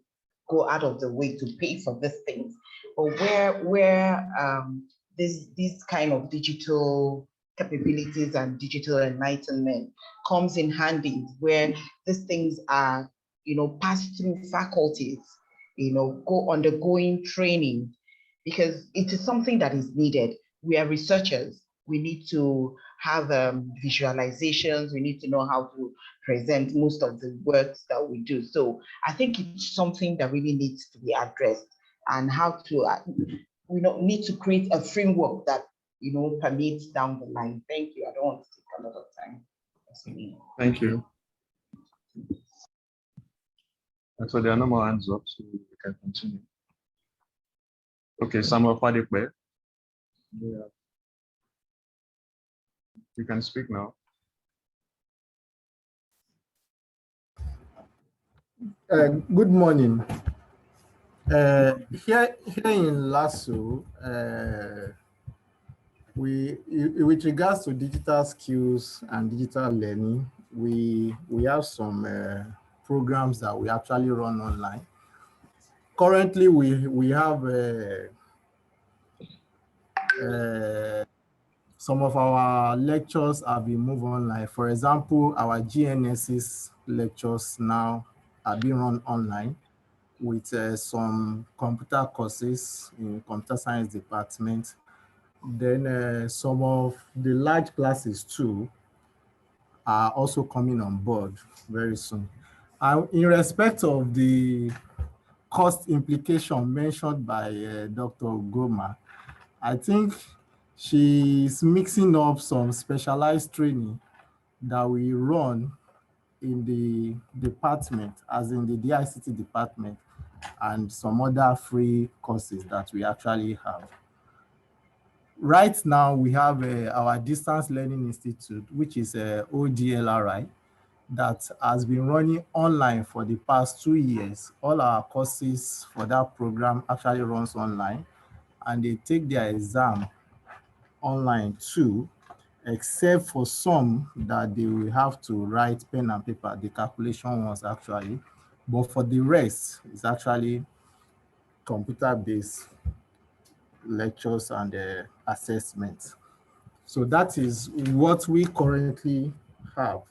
go out of the way to pay for these things. But where this kind of digital capabilities and digital enlightenment comes in handy, where these things are, passed through faculties, go undergoing training, because it is something that is needed. We are researchers. We need to have visualizations. We need to know how to present most of the works that we do. So I think it's something that really needs to be addressed, and how to, we don't need to create a framework that, permits down the line. Thank you. I don't want to take a lot of time. Thank you. And so there are no more hands up, so we can continue. Okay, Samuel Fadekwe. Yeah. You can speak now. Good morning. Here in LASU, with regards to digital skills and digital learning, we have some programs that we actually run online. Currently, we have some of our lectures have been moved online. For example, our GNSS lectures now are being run online with some computer courses in computer science department. Then some of the large classes too are also coming on board very soon. In respect of the cost implication mentioned by Dr. Ugoma, I think she's mixing up some specialized training that we run in the department, as in the DICT department, and some other free courses that we actually have. Right now, we have our Distance Learning Institute, which is ODLRI, that has been running online for the past 2 years. All our courses for that program actually runs online, and they take their exam online too, except for some that they will have to write pen and paper, the calculation ones actually. But for the rest, it's actually computer-based lectures and assessments. So that is what we currently have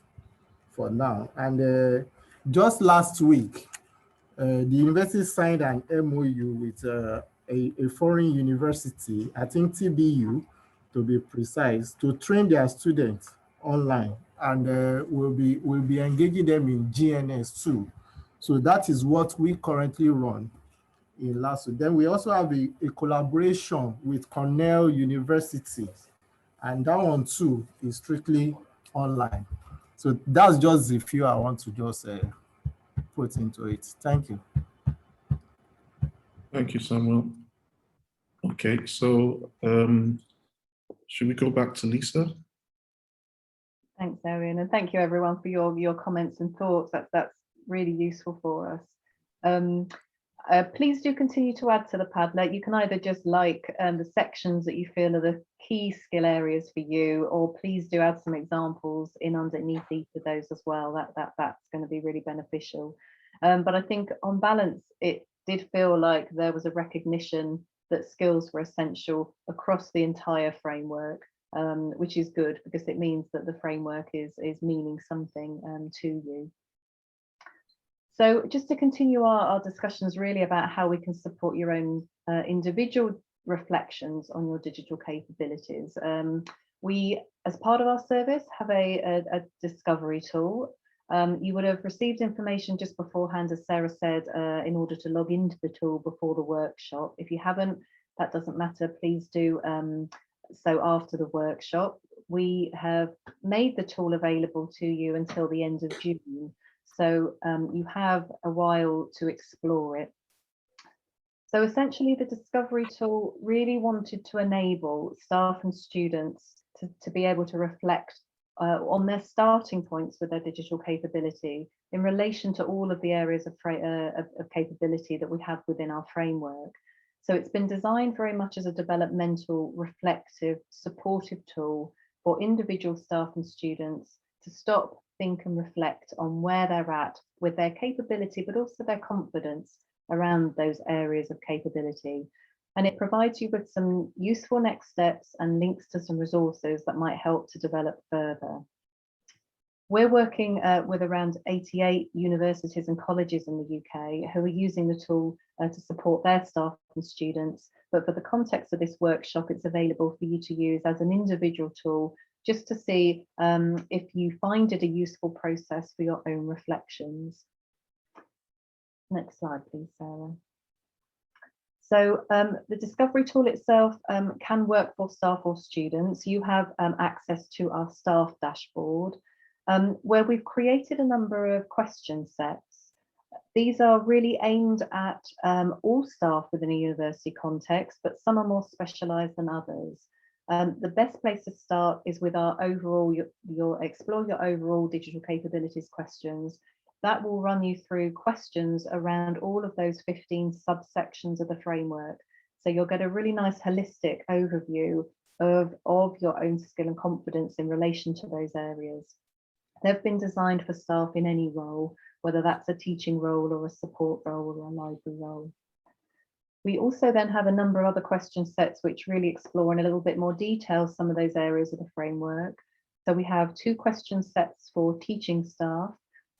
for now. And just last week, the university signed an MOU with a foreign university, I think TBU, to be precise, to train their students online, and we'll be engaging them in GNS too. So that is what we currently run in LASU. Then we also have a collaboration with Cornell University, and that one too is strictly online. So that's just the few I want to just put into it. Thank you. Thank you, Samuel. Okay, so should we go back to Lisa? Thanks, Arian, and thank you everyone for your comments and thoughts. That's really useful for us. Please do continue to add to the Padlet. You can either just like the sections that you feel are the key skill areas for you, or please do add some examples in underneath each of those as well. That's going to be really beneficial. But I think on balance, it did feel like there was a recognition that skills were essential across the entire framework, which is good because it means that the framework is meaning something to you. So just to continue our discussions really about how we can support your own individual reflections on your digital capabilities. We, as part of our service, have a discovery tool. You would have received information just beforehand, as Sarah said, in order to log into the tool before the workshop. If you haven't, that doesn't matter, please do so after the workshop. We have made the tool available to you until the end of June. So you have a while to explore it. So essentially the discovery tool really wanted to enable staff and students to be able to reflect on their starting points with their digital capability in relation to all of the areas of capability that we have within our framework. So it's been designed very much as a developmental, reflective, supportive tool for individual staff and students to stop, think and reflect on where they're at with their capability, but also their confidence around those areas of capability. And it provides you with some useful next steps and links to some resources that might help to develop further. We're working with around 88 universities and colleges in the UK who are using the tool to support their staff and students. But for the context of this workshop, it's available for you to use as an individual tool just to see if you find it a useful process for your own reflections. Next slide, please, Sarah. So the discovery tool itself can work for staff or students. You have access to our staff dashboard, where we've created a number of question sets. These are really aimed at all staff within a university context, but some are more specialised than others. The best place to start is with our overall, your explore your overall digital capabilities questions. That will run you through questions around all of those 15 subsections of the framework. So you'll get a really nice holistic overview of your own skill and confidence in relation to those areas. They've been designed for staff in any role, whether that's a teaching role or a support role or a library role. We also then have a number of other question sets which really explore in a little bit more detail some of those areas of the framework. So we have 2 question sets for teaching staff.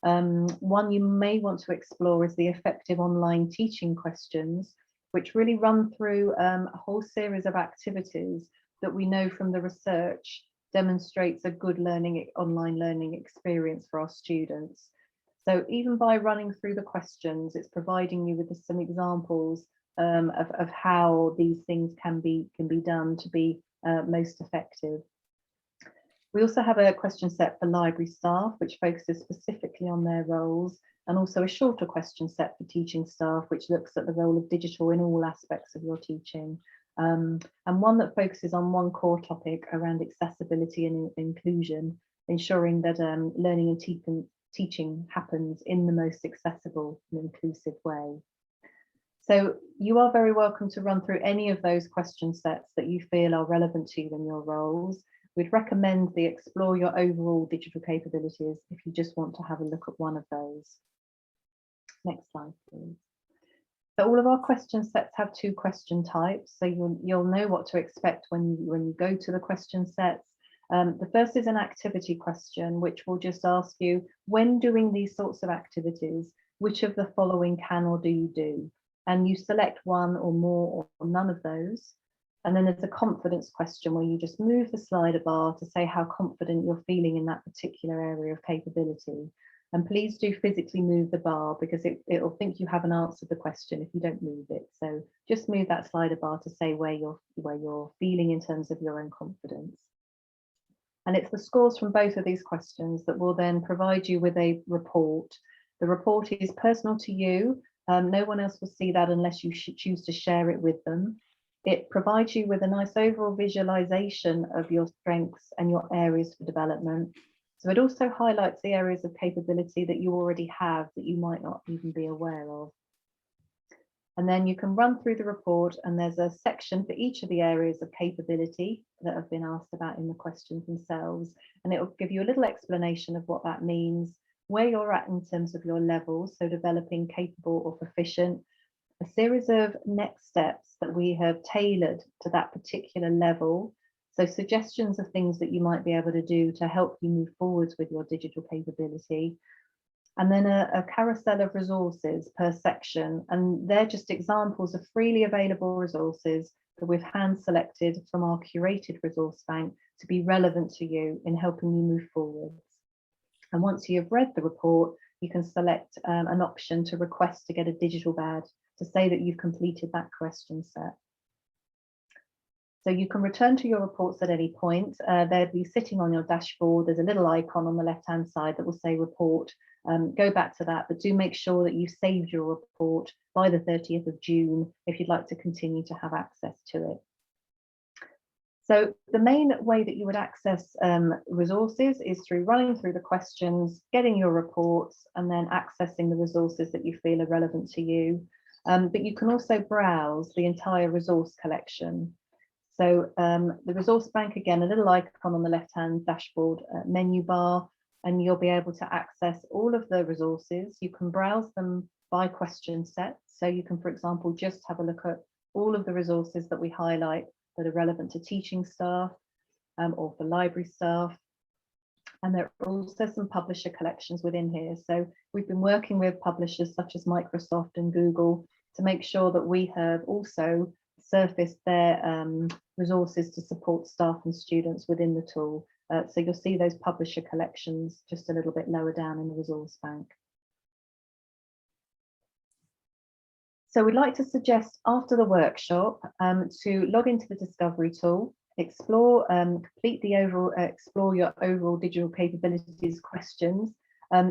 One you may want to explore is the effective online teaching questions, which really run through a whole series of activities that we know from the research demonstrates a good online learning experience for our students. So even by running through the questions, it's providing you with some examples of how these things can be done to be most effective. We also have a question set for library staff, which focuses specifically on their roles, and also a shorter question set for teaching staff, which looks at the role of digital in all aspects of your teaching, and one that focuses on one core topic around accessibility and inclusion, ensuring that learning and teaching happens in the most accessible and inclusive way. So you are very welcome to run through any of those question sets that you feel are relevant to you in your roles. We'd recommend the explore your overall digital capabilities if you just want to have a look at one of those. Next slide, please. So all of our question sets have 2 question types, so you'll know what to expect when you go to the question sets. The first is an activity question, which will just ask you, when doing these sorts of activities, which of the following can or do you do? And you select one or more or none of those. And then there's a confidence question where you just move the slider bar to say how confident you're feeling in that particular area of capability. And please do physically move the bar because it'll think you haven't answered the question if you don't move it. So just move that slider bar to say where you're feeling in terms of your own confidence. And it's the scores from both of these questions that will then provide you with a report. The report is personal to you. No one else will see that unless you choose to share it with them. It provides you with a nice overall visualization of your strengths and your areas for development. So it also highlights the areas of capability that you already have that you might not even be aware of. And then you can run through the report, and there's a section for each of the areas of capability that have been asked about in the questions themselves. And it will give you a little explanation of what that means, where you're at in terms of your levels, so developing capable or proficient, a series of next steps that we have tailored to that particular level. So suggestions of things that you might be able to do to help you move forwards with your digital capability. And then a carousel of resources per section. And they're just examples of freely available resources that we've hand selected from our curated resource bank to be relevant to you in helping you move forwards. And once you've read the report, you can select an option to request to get a digital badge to say that you've completed that question set. So you can return to your reports at any point. They'll be sitting on your dashboard. There's a little icon on the left-hand side that will say report. Go back to that, but do make sure that you saved your report by the 30th of June if you'd like to continue to have access to it. So the main way that you would access resources is through running through the questions, getting your reports, and then accessing the resources that you feel are relevant to you. But you can also browse the entire resource collection. So the resource bank, again, a little icon on the left-hand dashboard menu bar, and you'll be able to access all of the resources. You can browse them by question set. So you can, for example, just have a look at all of the resources that we highlight that are relevant to teaching staff or for library staff. And there are also some publisher collections within here. So we've been working with publishers such as Microsoft and Google to make sure that we have also surfaced their resources to support staff and students within the tool. So you'll see those publisher collections just a little bit lower down in the resource bank. So we'd like to suggest after the workshop to log into the discovery tool, explore, complete the overall, explore your overall digital capabilities questions.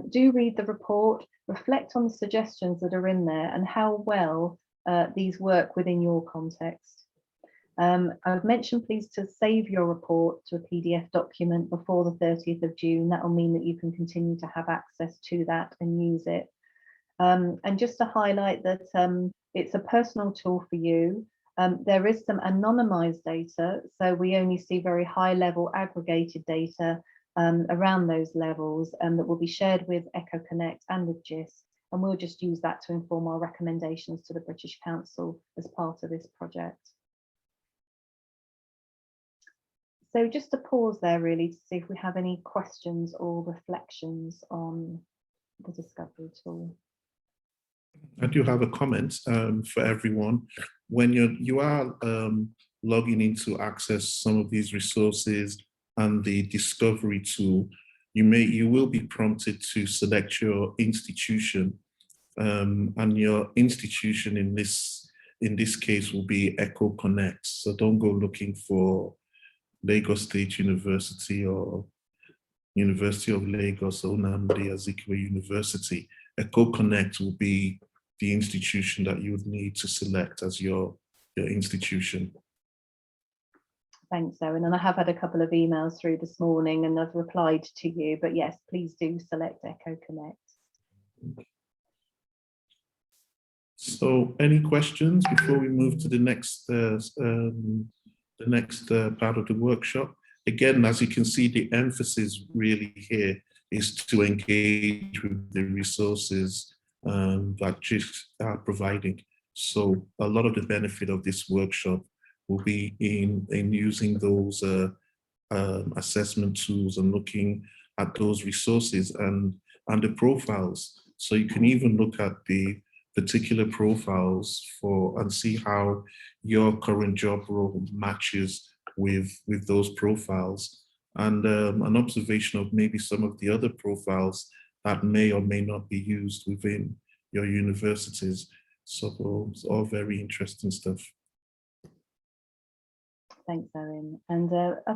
Do read the report, reflect on the suggestions that are in there and how well these work within your context. I've mentioned please to save your report to a PDF document before the 30th of June. That will mean that you can continue to have access to that and use it. And just to highlight that it's a personal tool for you. There is some anonymized data, so we only see very high level aggregated data around those levels that will be shared with Eko-Konnect and with Jisc, and we'll just use that to inform our recommendations to the British Council as part of this project. So just to pause there really to see if we have any questions or reflections on the discovery tool. I do have a comment for everyone. When you are logging in to access some of these resources and the discovery tool, you will be prompted to select your institution, and your institution in this case will be Eko-Konnect. So don't go looking for Lagos State University or University of Lagos or Nnamdi Azikiwe University. Eko-Konnect will be the institution that you would need to select as your institution. Thanks, Owen. And I have had a couple of emails through this morning and I've replied to you, but yes, please do select Eko-Konnect. So any questions before we move to the next part of the workshop? Again, as you can see, the emphasis really here is to engage with the resources that Jisc are providing. So a lot of the benefit of this workshop will be in using those assessment tools and looking at those resources and the profiles. So you can even look at the particular profiles and see how your current job role matches with those profiles, and an observation of maybe some of the other profiles that may or may not be used within your universities. So it's all very interesting stuff. Thanks, Owen. And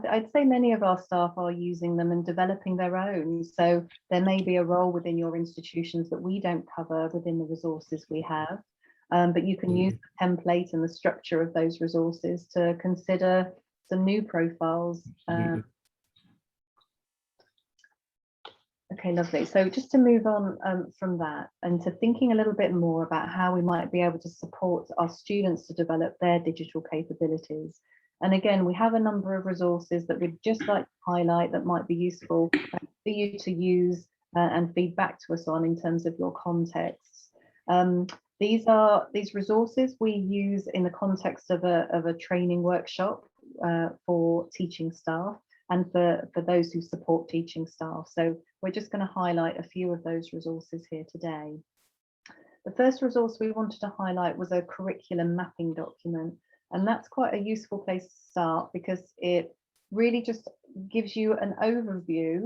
I'd say many of our staff are using them and developing their own. So there may be a role within your institutions that we don't cover within the resources we have. But you can use the template and the structure of those resources to consider some new profiles. A Okay, lovely. So just to move on from that and to thinking a little bit more about how we might be able to support our students to develop their digital capabilities. And again, we have a number of resources that we'd just like to highlight that might be useful for you to use and feed back to us on in terms of your contexts. These resources we use in the context of a training workshop for teaching staff and for those who support teaching staff. So we're just going to highlight a few of those resources here today. The first resource we wanted to highlight was a curriculum mapping document, and that's quite a useful place to start because it really just gives you an overview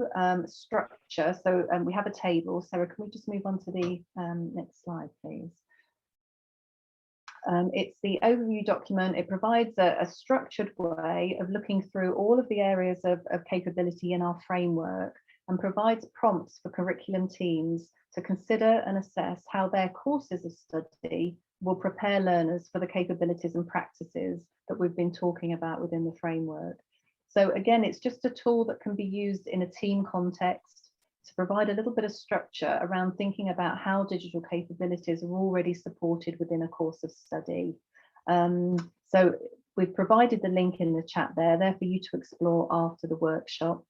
structure. So we have a table. Sarah, can we just move on to the next slide, please? It's the overview document. It provides a structured way of looking through all of the areas of capability in our framework and provides prompts for curriculum teams to consider and assess how their courses of study will prepare learners for the capabilities and practices that we've been talking about within the framework. So again, it's just a tool that can be used in a team context to provide a little bit of structure around thinking about how digital capabilities are already supported within a course of study. So we've provided the link in the chat there for you to explore after the workshop.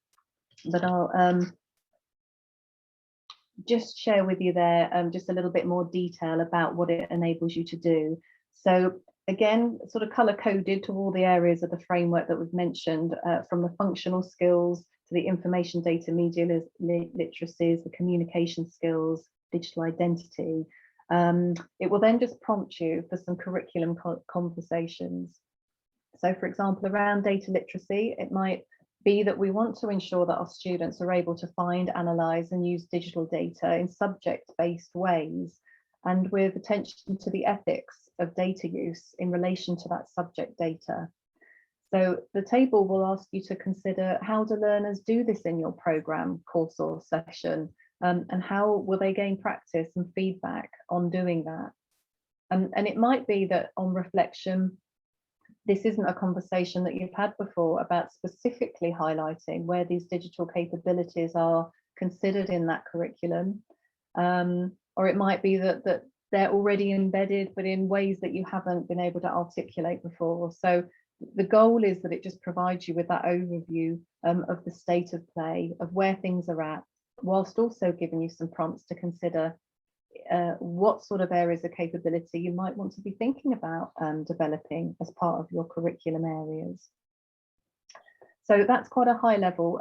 But I'll just share with you there just a little bit more detail about what it enables you to do. So again, sort of color coded to all the areas of the framework that we've mentioned, from the functional skills to the information data media literacies, the communication skills, digital identity. It will then just prompt you for some curriculum conversations. So for example, around data literacy, it might be that we want to ensure that our students are able to find, analyze and use digital data in subject-based ways and with attention to the ethics of data use in relation to that subject data. So the table will ask you to consider, how do learners do this in your program, course or session, and how will they gain practice and feedback on doing that? And it might be that on reflection, this isn't a conversation that you've had before about specifically highlighting where these digital capabilities are considered in that curriculum. Or it might be that they're already embedded, but in ways that you haven't been able to articulate before. So the goal is that it just provides you with that overview of the state of play, of where things are at, whilst also giving you some prompts to consider what sort of areas of capability you might want to be thinking about developing as part of your curriculum areas. So that's quite a high level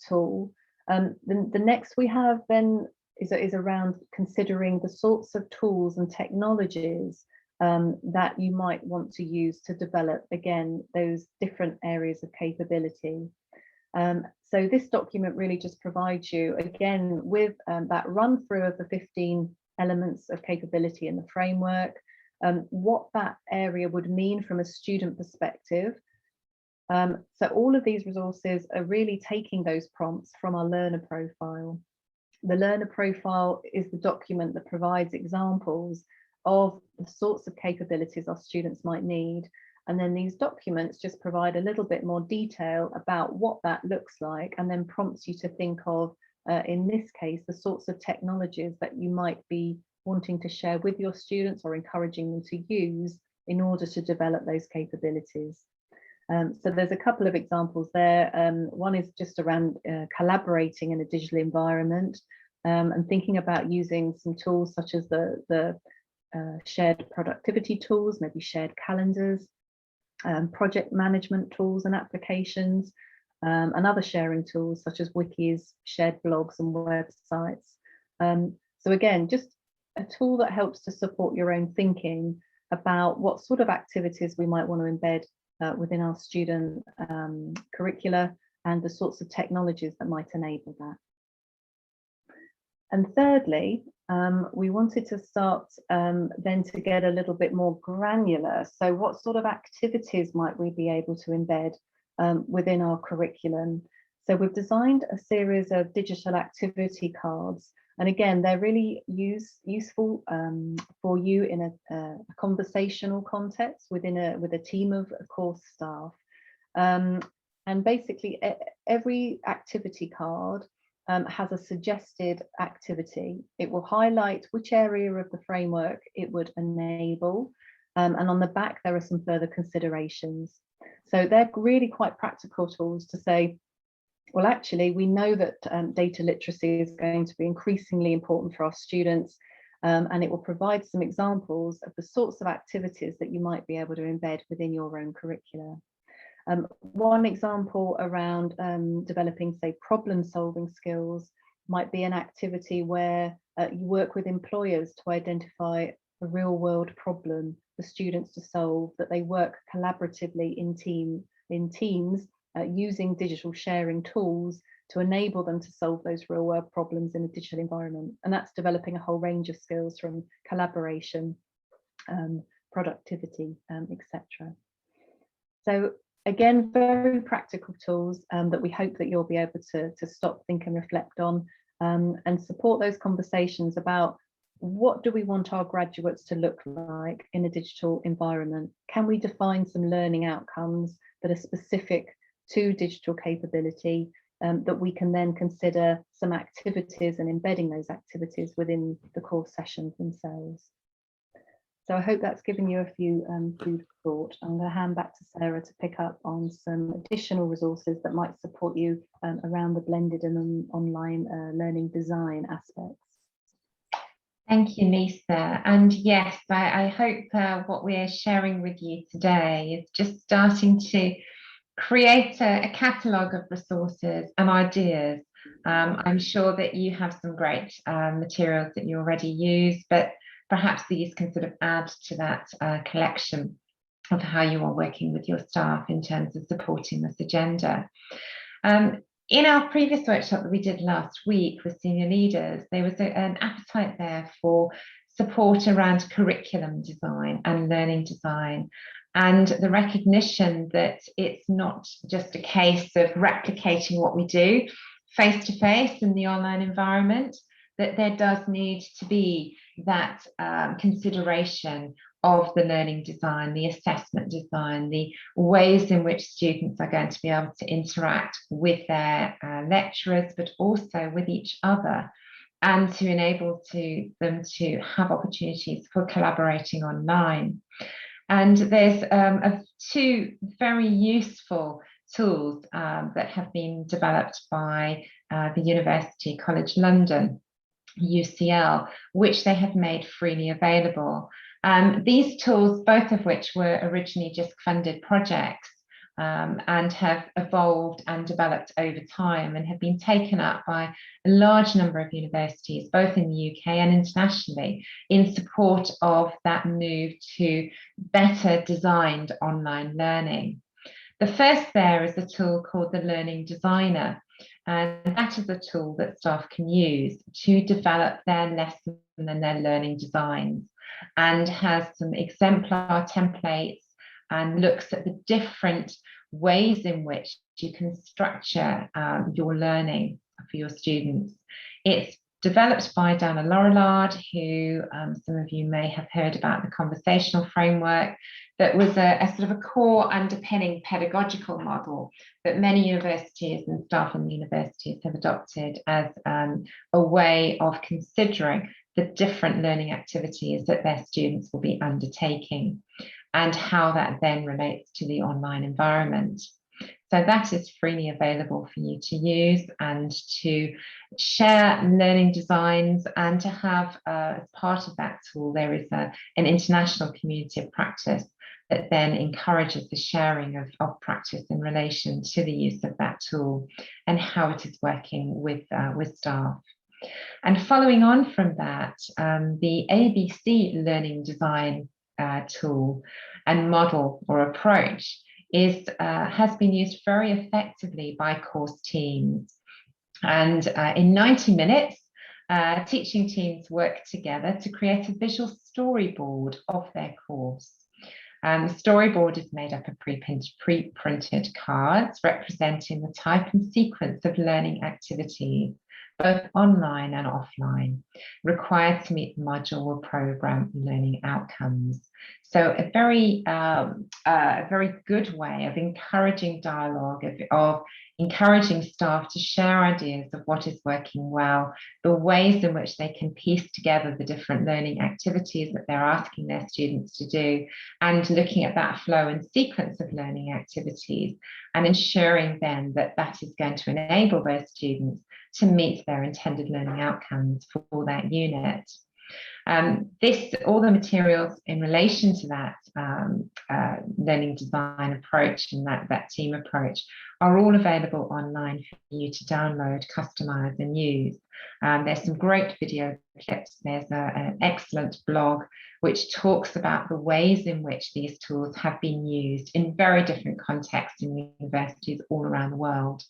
tool. The next we have then is around considering the sorts of tools and technologies that you might want to use to develop, again, those different areas of capability. So this document really just provides you, again, with that run through of the 15 elements of capability in the framework, what that area would mean from a student perspective. So all of these resources are really taking those prompts from our learner profile. The learner profile is the document that provides examples of the sorts of capabilities our students might need. And then these documents just provide a little bit more detail about what that looks like, and then prompts you to think of, in this case, the sorts of technologies that you might be wanting to share with your students or encouraging them to use in order to develop those capabilities. So there's a couple of examples there. One is just around collaborating in a digital environment and thinking about using some tools such as the shared productivity tools, maybe shared calendars, project management tools and applications, and other sharing tools such as wikis, shared blogs and websites. So again, just a tool that helps to support your own thinking about what sort of activities we might want to embed within our student curricula and the sorts of technologies that might enable that. And thirdly, we wanted to start then to get a little bit more granular. So what sort of activities might we be able to embed within our curriculum? So we've designed a series of digital activity cards. And again, they're really useful for you in a conversational context with a team of course staff. And basically every activity card has a suggested activity. It will highlight which area of the framework it would enable. And on the back, there are some further considerations. So they're really quite practical tools to say, well, actually, we know that data literacy is going to be increasingly important for our students, and it will provide some examples of the sorts of activities that you might be able to embed within your own curricula. One example around developing, say, problem-solving skills might be an activity where you work with employers to identify a real-world problem for students to solve, that they work collaboratively in teams using digital sharing tools to enable them to solve those real-world problems in a digital environment. And that's developing a whole range of skills from collaboration, productivity, etc. So again, very practical tools that we hope that you'll be able to stop, think and reflect on, and support those conversations about what do we want our graduates to look like in a digital environment? Can we define some learning outcomes that are specific to digital capability, that we can then consider some activities and embedding those activities within the course sessions themselves? So I hope that's given you a few food for thought. I'm going to hand back to Sarah to pick up on some additional resources that might support you around the blended and online learning design aspects. Thank you, Lisa. And yes, I hope what we're sharing with you today is just starting to create a catalogue of resources and ideas. I'm sure that you have some great materials that you already use, but perhaps these can sort of add to that collection of how you are working with your staff in terms of supporting this agenda. In our previous workshop that we did last week with senior leaders, there was an appetite there for support around curriculum design and learning design, and the recognition that it's not just a case of replicating what we do face-to-face in the online environment, that there does need to be that consideration of the learning design, the assessment design, the ways in which students are going to be able to interact with their lecturers, but also with each other, and to enable them to have opportunities for collaborating online. And there's two very useful tools that have been developed by the University College London, UCL, which they have made freely available. These tools, both of which were originally Jisc funded projects, and have evolved and developed over time and have been taken up by a large number of universities, both in the UK and internationally, in support of that move to better designed online learning. The first there is a tool called the Learning Designer, and that is a tool that staff can use to develop their lesson and their learning designs, and has some exemplar templates and looks at the different ways in which you can structure your learning for your students. It's developed by Dana Laurillard, who some of you may have heard about, the conversational framework that was a sort of a core underpinning pedagogical model that many universities and staff in universities have adopted as a way of considering the different learning activities that their students will be undertaking, and how that then relates to the online environment. So that is freely available for you to use and to share learning designs, and to have, as part of that tool, there is an international community of practice that then encourages the sharing of practice in relation to the use of that tool and how it is working with staff. And following on from that, the ABC learning design tool and model or approach has been used very effectively by course teams. And in 90 minutes, teaching teams work together to create a visual storyboard of their course. The storyboard is made up of pre-printed cards representing the type and sequence of learning activities, both online and offline, required to meet the module or program learning outcomes. So a very good way of encouraging dialogue, of encouraging staff to share ideas of what is working well, the ways in which they can piece together the different learning activities that they're asking their students to do, and looking at that flow and sequence of learning activities, and ensuring then that that is going to enable their students to meet their intended learning outcomes for that unit. All the materials in relation to that learning design approach and that team approach are all available online for you to download, customize and use. There's some great video clips. There's an excellent blog which talks about the ways in which these tools have been used in very different contexts in universities all around the world.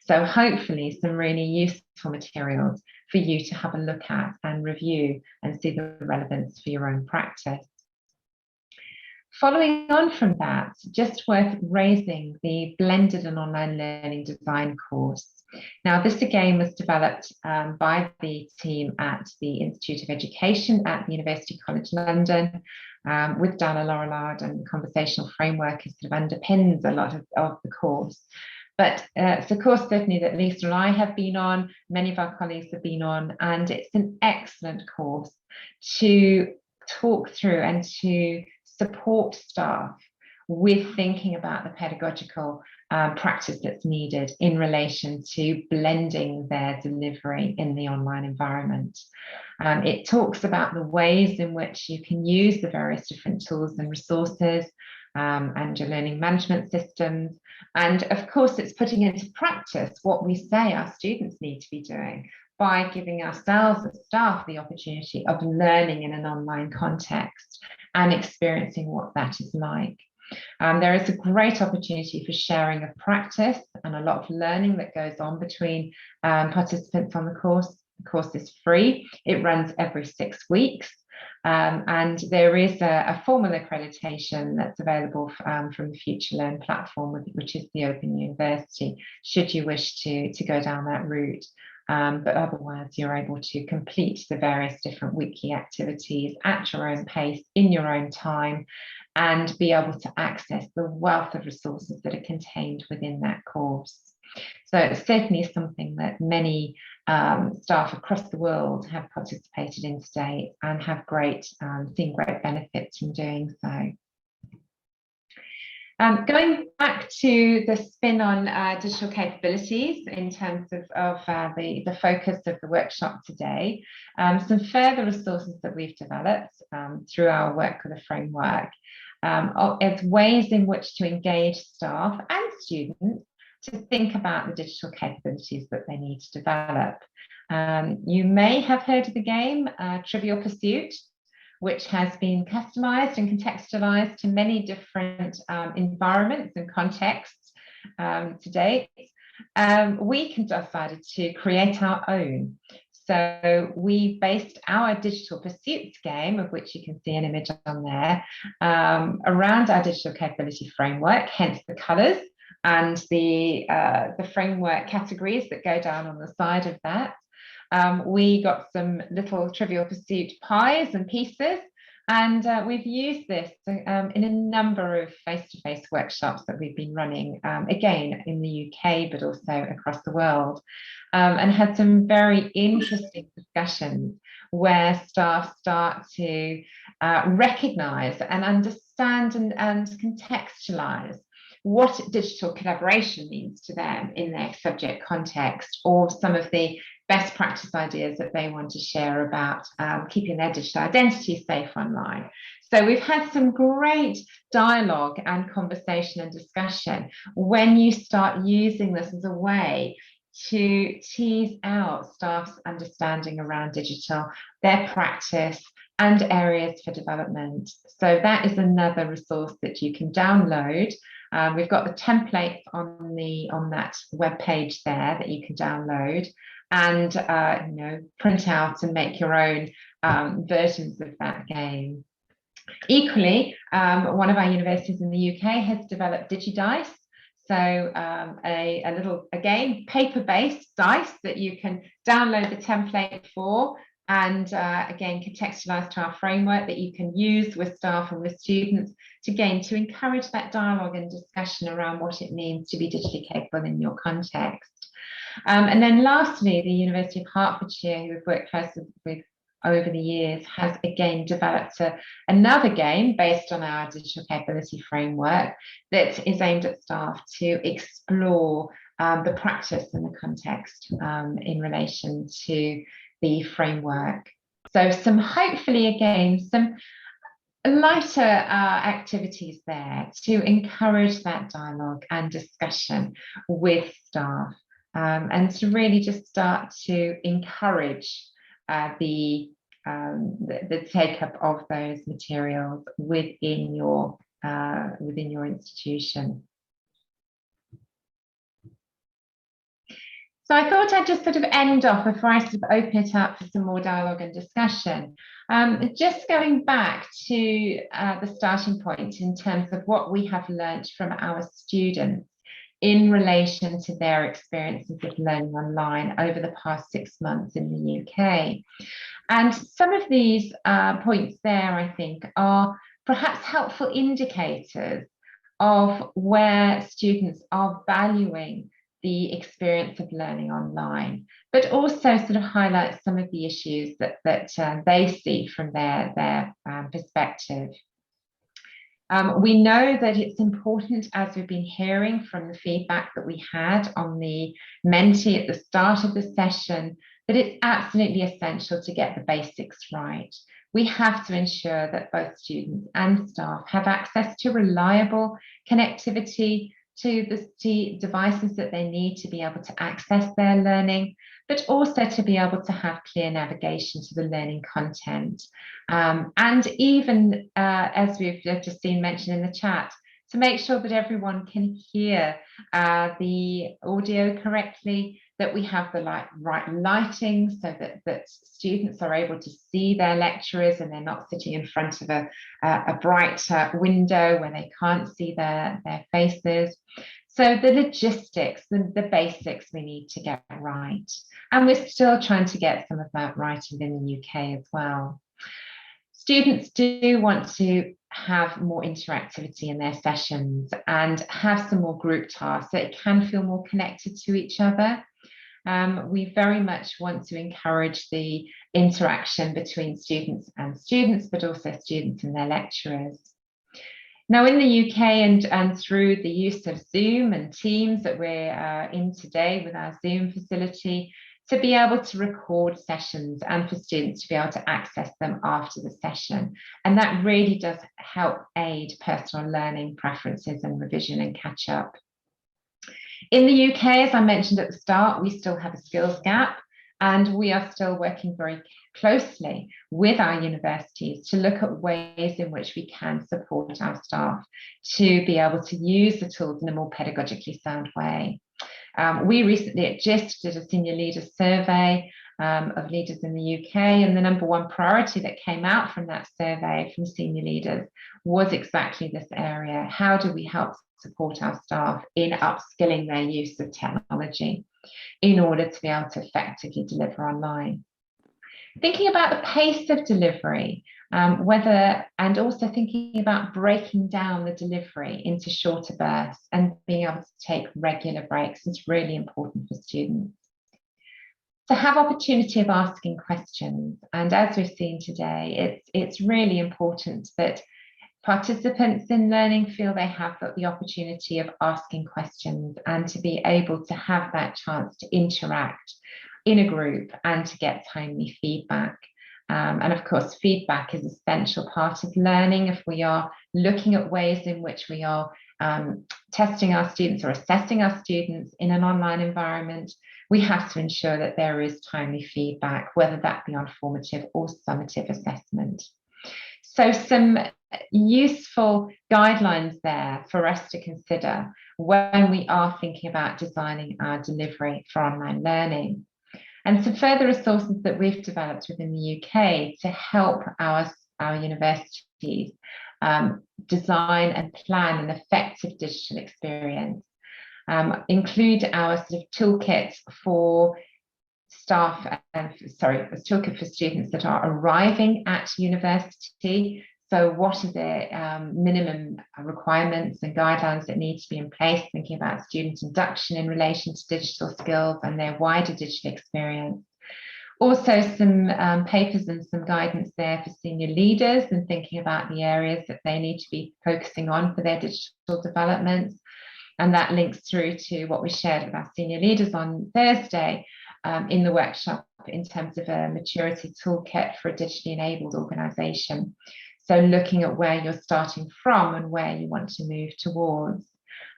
So hopefully some really useful materials for you to have a look at and review and see the relevance for your own practice. Following on from that, just worth raising the blended and online learning design course. Now, this again was developed by the team at the Institute of Education at the University College London with Dalla Laurillard, and conversational framework is sort of underpins a lot of the course. But it's a course certainly that Lisa and I have been on, many of our colleagues have been on, and it's an excellent course to talk through and to support staff with thinking about the pedagogical practice that's needed in relation to blending their delivery in the online environment. It talks about the ways in which you can use the various different tools and resources and your learning management systems. And of course, it's putting into practice what we say our students need to be doing by giving ourselves as staff the opportunity of learning in an online context and experiencing what that is like. There is a great opportunity for sharing of practice and a lot of learning that goes on between participants on the course. The course is free. It runs every 6 weeks. And there is a formal accreditation that's available from the Future Learn platform, which is the Open University, should you wish to go down that route. But otherwise, you're able to complete the various different weekly activities at your own pace, in your own time, and be able to access the wealth of resources that are contained within that course. So it's certainly something that many staff across the world have participated in today and have seen great benefits from doing so. Going back to the spin on digital capabilities in terms of the focus of the workshop today, some further resources that we've developed through our work with the framework as ways in which to engage staff and students to think about the digital capabilities that they need to develop. You may have heard of the game Trivial Pursuit, which has been customized and contextualized to many different environments and contexts to date. We decided to create our own. So we based our digital pursuits game, of which you can see an image on there, around our digital capability framework, hence the colors and the framework categories that go down on the side of that. We got some little Trivial Pursuit pies and pieces, and we've used this in a number of face-to-face workshops that we've been running, again, in the UK, but also across the world, and had some very interesting discussions where staff start to recognise and understand and contextualise what digital collaboration means to them in their subject context, or some of the best practice ideas that they want to share about keeping their digital identity safe online. So we've had some great dialogue and conversation and discussion when you start using this as a way to tease out staff's understanding around digital, their practice, and areas for development. So that is another resource that you can download. We've got the template on that web page there that you can download and print out and make your own versions of that game. Equally, one of our universities in the UK has developed DigiDice. So a little, again, paper-based dice that you can download the template for, and again, contextualized to our framework that you can use with staff and with students to encourage that dialogue and discussion around what it means to be digitally capable in your context. And then lastly, the University of Hertfordshire, who we've worked closely with over the years, has again developed another game based on our digital capability framework that is aimed at staff to explore the practice and the context in relation to the framework. So hopefully again, some lighter activities there to encourage that dialogue and discussion with staff, and to really just start to encourage the take-up of those materials within your institution. So I thought I'd just sort of end off before I sort of open it up for some more dialogue and discussion. Just going back to the starting point in terms of what we have learned from our students in relation to their experiences of learning online over the past 6 months in the UK. And some of these points there, I think, are perhaps helpful indicators of where students are valuing the experience of learning online, but also sort of highlights some of the issues that they see from their perspective. We know that it's important, as we've been hearing from the feedback that we had on the Menti at the start of the session, that it's absolutely essential to get the basics right. We have to ensure that both students and staff have access to reliable connectivity to the devices that they need to be able to access their learning, but also to be able to have clear navigation to the learning content. And even as we've just seen mentioned in the chat, to make sure that everyone can hear the audio correctly, that we have the right lighting so that students are able to see their lecturers and they're not sitting in front of a bright window where they can't see their faces. So the logistics, the basics we need to get right. And we're still trying to get some of that right within the UK as well. Students do want to have more interactivity in their sessions and have some more group tasks so it can feel more connected to each other. We very much want to encourage the interaction between students and students, but also students and their lecturers. Now in the UK and through the use of Zoom and Teams that we're in today with our Zoom facility, to be able to record sessions and for students to be able to access them after the session. And that really does help aid personal learning preferences and revision and catch up. In the UK, as I mentioned at the start, we still have a skills gap, and we are still working very closely with our universities to look at ways in which we can support our staff to be able to use the tools in a more pedagogically sound way. We recently at Jisc did a senior leaders survey of leaders in the UK, and the #1 priority that came out from that survey from senior leaders was exactly this area. How do we help support our staff in upskilling their use of technology in order to be able to effectively deliver online? Thinking about the pace of delivery, and also thinking about breaking down the delivery into shorter bursts and being able to take regular breaks is really important for students. To have opportunity of asking questions, and as we've seen today, it's really important that participants in learning feel they have the opportunity of asking questions and to be able to have that chance to interact in a group and to get timely feedback. And of course, feedback is an essential part of learning. If we are looking at ways in which we are testing our students or assessing our students in an online environment, we have to ensure that there is timely feedback, whether that be on formative or summative assessment. So some useful guidelines there for us to consider when we are thinking about designing our delivery for online learning. And some further resources that we've developed within the UK to help our universities design and plan an effective digital experience include our sort of toolkits for staff, it's toolkit for students that are arriving at university. So what are the minimum requirements and guidelines that need to be in place, thinking about student induction in relation to digital skills and their wider digital experience. Also some papers and some guidance there for senior leaders and thinking about the areas that they need to be focusing on for their digital developments. And that links through to what we shared with our senior leaders on Thursday in the workshop in terms of a maturity toolkit for a digitally enabled organisation. So looking at where you're starting from and where you want to move towards.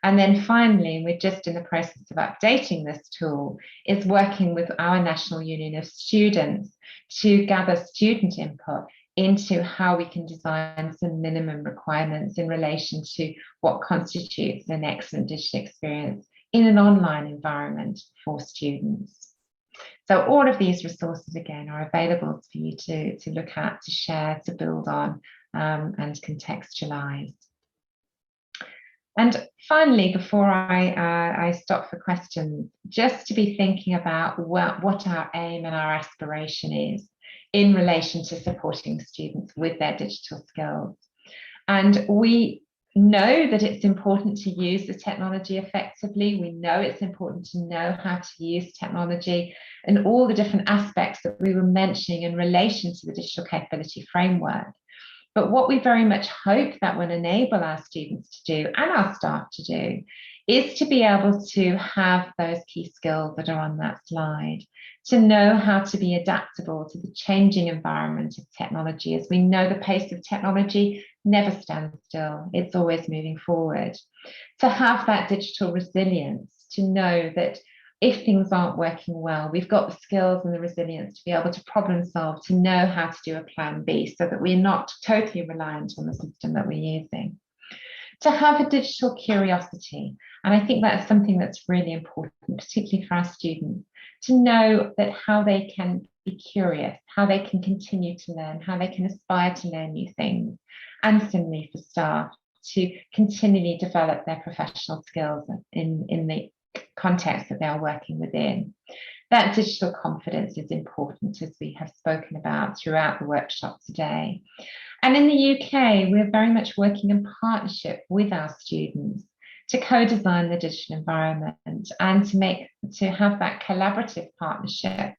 And then finally, we're just in the process of updating this tool, is working with our National Union of Students to gather student input into how we can design some minimum requirements in relation to what constitutes an excellent digital experience in an online environment for students. So all of these resources, again, are available for you to look at, to share, to build on, and contextualize. And finally, before I stop for questions, just to be thinking about what our aim and our aspiration is in relation to supporting students with their digital skills. And we know that it's important to use the technology effectively. We know it's important to know how to use technology and all the different aspects that we were mentioning in relation to the digital capability framework. But what we very much hope that will enable our students to do and our staff to do is to be able to have those key skills that are on that slide, to know how to be adaptable to the changing environment of technology. As we know, the pace of technology never stands still, it's always moving forward. To have that digital resilience, to know that if things aren't working well, we've got the skills and the resilience to be able to problem solve, to know how to do a plan B so that we're not totally reliant on the system that we're using. To have a digital curiosity, and I think that's something that's really important, particularly for our students, to know that how they can be curious, how they can continue to learn, how they can aspire to learn new things, and similarly for staff to continually develop their professional skills in the context that they are working within. That digital confidence is important, as we have spoken about throughout the workshop today. And in the UK, we're very much working in partnership with our students to co-design the digital environment and to have that collaborative partnership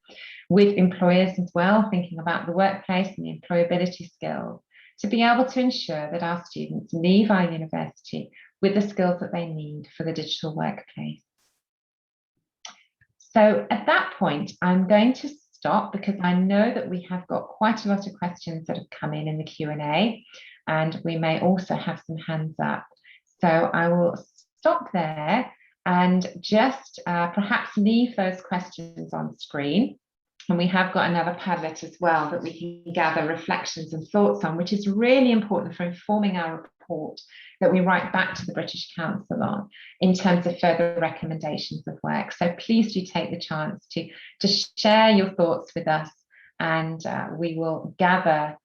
with employers as well, thinking about the workplace and the employability skills, to be able to ensure that our students leave our university with the skills that they need for the digital workplace. So at that point, I'm going to stop because I know that we have got quite a lot of questions that have come in the Q&A, and we may also have some hands up. So I will stop there and just perhaps leave those questions on screen. And we have got another Padlet as well that we can gather reflections and thoughts on, which is really important for informing our report that we write back to the British Council on in terms of further recommendations of work. So please do take the chance to share your thoughts with us, and we will gather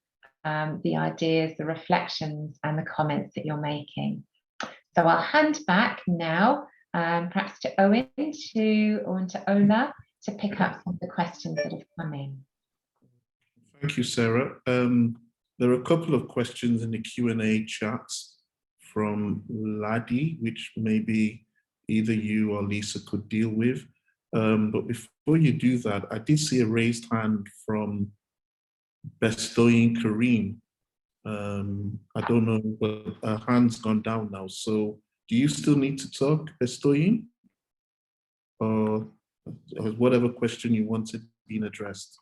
the ideas, the reflections and the comments that you're making. So I'll hand back now, perhaps to Owen or to Ola, to pick up some of the questions that have come in. Thank you, Sarah. There are a couple of questions in the Q&A chats from Laddie, which maybe either you or Lisa could deal with. But before you do that, I did see a raised hand from Bestoyin Kareem. I don't know, but her hand's gone down now. So do you still need to talk, Bestoyin? Or whatever question you wanted being addressed?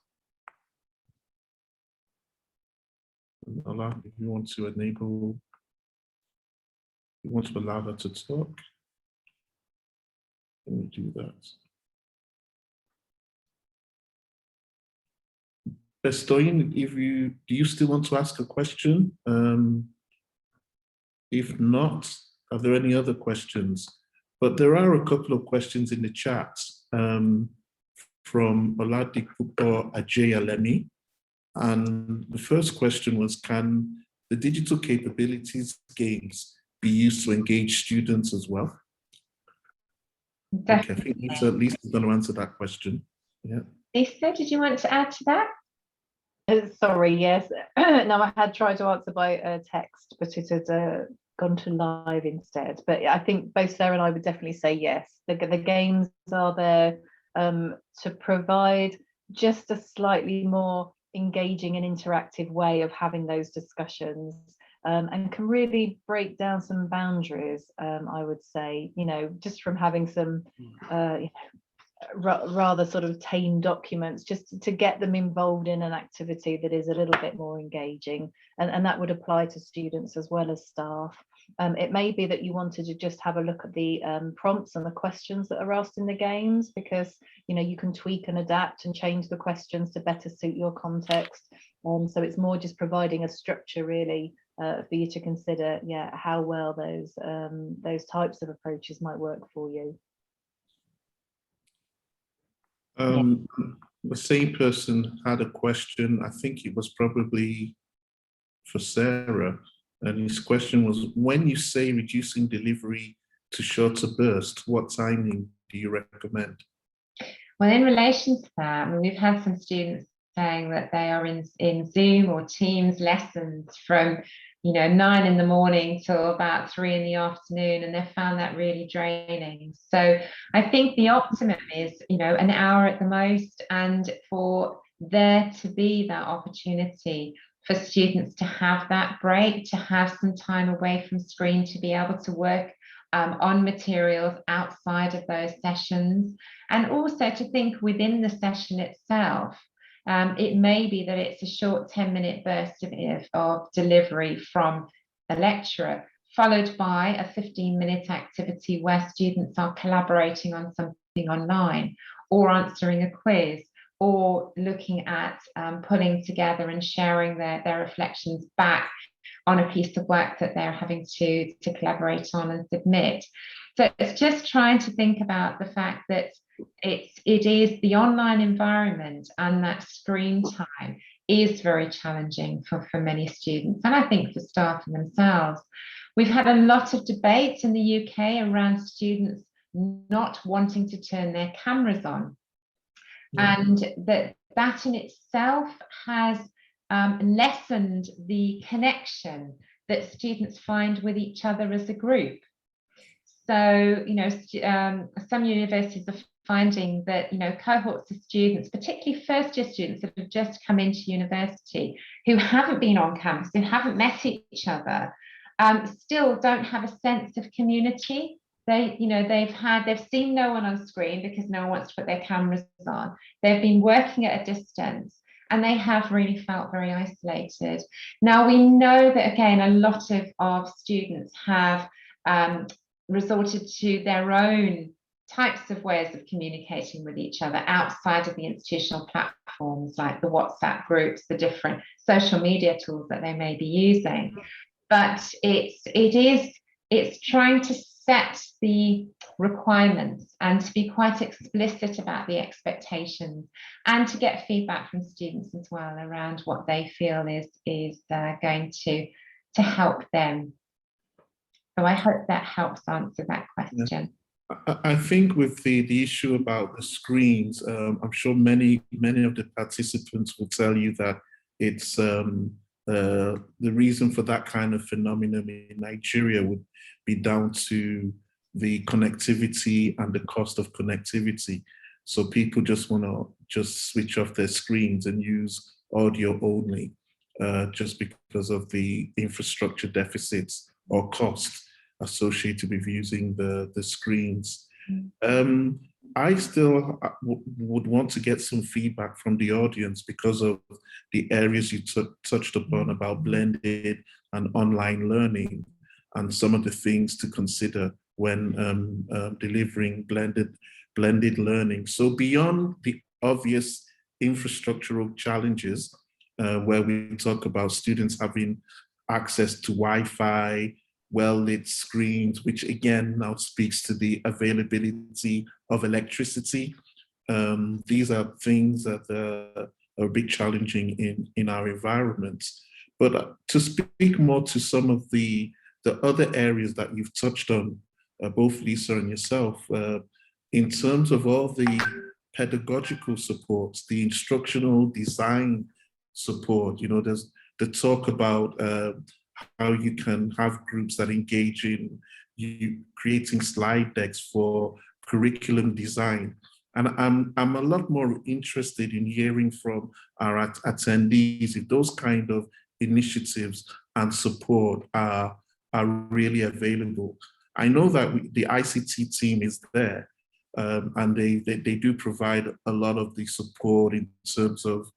Ola, if you want to enable, you want to allow her to talk, let me do that. Bestoyin, do you still want to ask a question? If not, are there any other questions? But there are a couple of questions in the chat from Oladipupo Ajayalemi. And the first question was, can the digital capabilities games be used to engage students as well? Definitely. Okay, I think Lisa at least is going to answer that question. Yeah. Lisa, did you want to add to that? Sorry, yes. No, I had tried to answer by text, but it had gone to live instead. But I think both Sarah and I would definitely say yes. The games are there to provide just a slightly more engaging and interactive way of having those discussions, and can really break down some boundaries, I would say, just from having some rather sort of tame documents, just to get them involved in an activity that is a little bit more engaging, and that would apply to students as well as staff. It may be that you wanted to just have a look at the prompts and the questions that are asked in the games, because you can tweak and adapt and change the questions to better suit your context. So it's more just providing a structure really for you to consider, how well those types of approaches might work for you. The same person had a question. I think it was probably for Sarah, and his question was, when you say reducing delivery to shorter bursts, what timing do you recommend? Well, in relation to that, we've had some students saying that they are in Zoom or Teams lessons from 9 in the morning till about 3 in the afternoon, and they've found that really draining. So I think the optimum is an hour at the most, and for there to be that opportunity for students to have that break, to have some time away from screen, to be able to work on materials outside of those sessions, and also to think within the session itself. It may be that it's a short 10-minute burst of delivery from a lecturer, followed by a 15-minute activity where students are collaborating on something online, or answering a quiz, or looking at pulling together and sharing their reflections back on a piece of work that they're having to collaborate on and submit. So it's just trying to think about the fact that it is the online environment, and that screen time is very challenging for many students, and I think for staff themselves. We've had a lot of debates in the UK around students not wanting to turn their cameras on, and that in itself has lessened the connection that students find with each other as a group. So, some universities are finding that, cohorts of students, particularly first-year students that have just come into university, who haven't been on campus, who haven't met each other, still don't have a sense of community. They've seen no one on screen because no one wants to put their cameras on. They've been working at a distance, and they have really felt very isolated. Now, we know that, again, a lot of students have resorted to their own types of ways of communicating with each other outside of the institutional platforms, like the WhatsApp groups, the different social media tools that they may be using. But it's trying to set the requirements and to be quite explicit about the expectations, and to get feedback from students as well around what they feel is going to help them. So I hope that helps answer that question. I think with the issue about the screens, I'm sure many of the participants will tell you that it's the reason for that kind of phenomenon in Nigeria would be down to the connectivity and the cost of connectivity. So people just want to just switch off their screens and use audio only, just because of the infrastructure deficits or costs associated with using the screens. I still would want to get some feedback from the audience because of the areas you touched upon about blended and online learning, and some of the things to consider when delivering blended learning. So beyond the obvious infrastructural challenges, where we talk about students having access to Wi-Fi, well-lit screens, which again now speaks to the availability of electricity. These are things that are a bit challenging in our environments. But to speak more to some of the other areas that you've touched on, both Lisa and yourself, in terms of all the pedagogical supports, the instructional design support. You know, there's the talk about how you can have groups that engage in creating slide decks for curriculum design. And I'm a lot more interested in hearing from our attendees if those kind of initiatives and support are really available. I know that the ICT team is there, and they do provide a lot of the support in terms of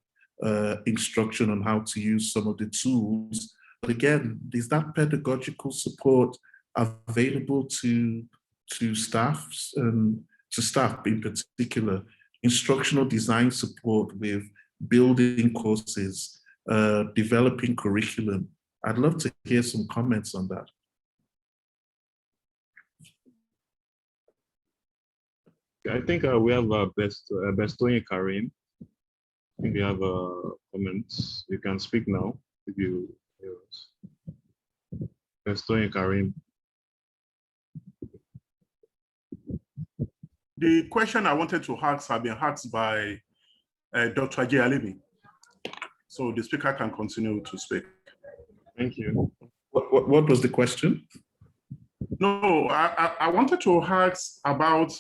instruction on how to use some of the tools. But again, is that pedagogical support available to staff, to staff in particular? Instructional design support with building courses, developing curriculum. I'd love to hear some comments on that. I think we have Bestoyin Karim. I think we have comments. You can speak now if you hear us. Bestoyin Karim. The question I wanted to ask have been asked by Dr. J. Alibi. So the speaker can continue to speak. Thank you. What was the question? No, I wanted to ask about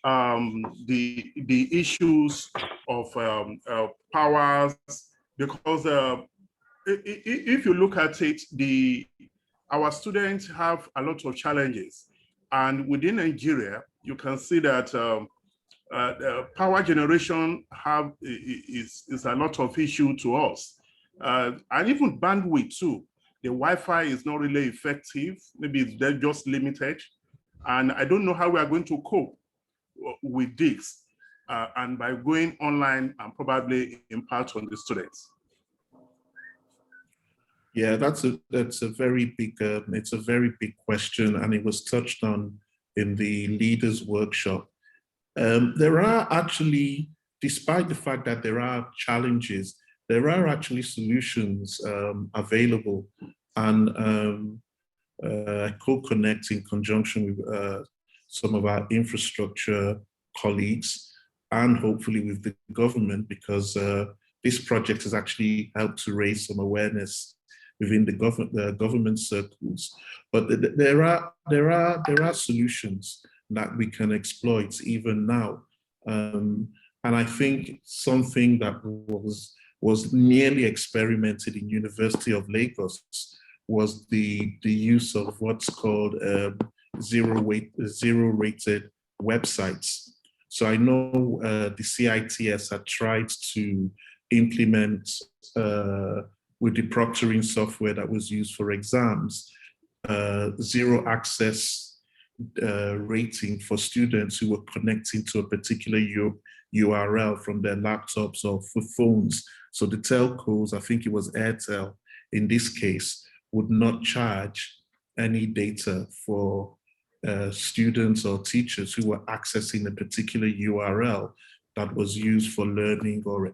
the issues of powers, because if you look at it, our students have a lot of challenges, and within Nigeria, you can see that power generation is a lot of issue to us, and even bandwidth too. The Wi-Fi is not really effective. Maybe they're just limited, and I don't know how we are going to cope with this, and by going online and probably impact on the students. Yeah, that's a very big it's a very big question, and it was touched on in the leaders workshop. There are actually, despite the fact that there are challenges, there are actually solutions available, and Eko-Konnect in conjunction with some of our infrastructure colleagues, and hopefully with the government, because this project has actually helped to raise some awareness within the government circles. But there are solutions that we can exploit even now, and I think something that was nearly experimented in University of Lagos was the use of what's called zero-rated websites. So I know the CITS had tried to implement with the proctoring software that was used for exams, zero access rating for students who were connecting to a particular URL from their laptops or for phones. So the telcos, I think it was Airtel in this case, would not charge any data for students or teachers who were accessing a particular URL that was used for learning or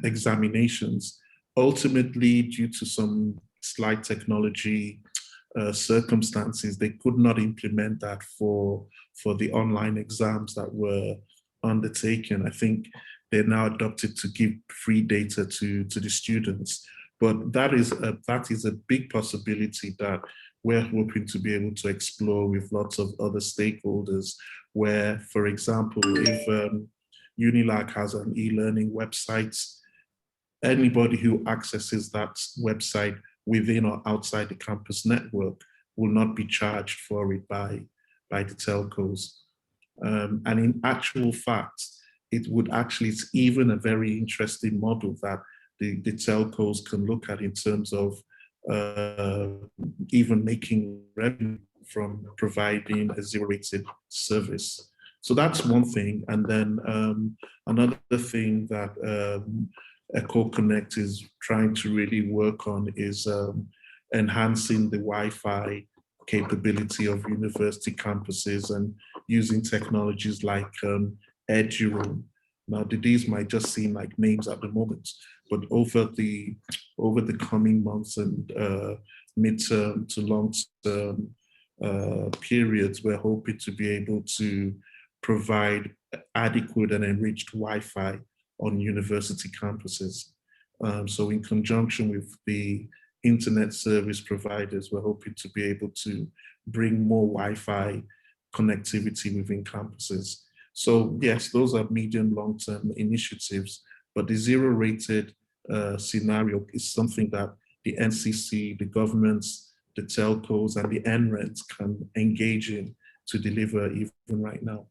examinations. Ultimately, due to some slight technology circumstances, they could not implement that for the online exams that were undertaken. I think they're now adopted to give free data to the students. But that is a big possibility that we're hoping to be able to explore with lots of other stakeholders, where, for example, if UNILAG has an e-learning website, anybody who accesses that website within or outside the campus network will not be charged for it by the telcos. And in actual fact, it would actually, it's even a very interesting model that the telcos can look at in terms of even making revenue from providing a zero-rated service. So that's one thing. And then another thing that Eko-Konnect is trying to really work on is enhancing the Wi-Fi capability of university campuses and using technologies like EduRoam. Now, these might just seem like names at the moment, but over the coming months and midterm to long-term periods, we're hoping to be able to provide adequate and enriched Wi-Fi on university campuses. So in conjunction with the internet service providers, we're hoping to be able to bring more Wi-Fi connectivity within campuses. So yes, those are medium long-term initiatives, but the zero-rated scenario is something that the NCC, the governments, the telcos, and the NRENs can engage in to deliver even right now.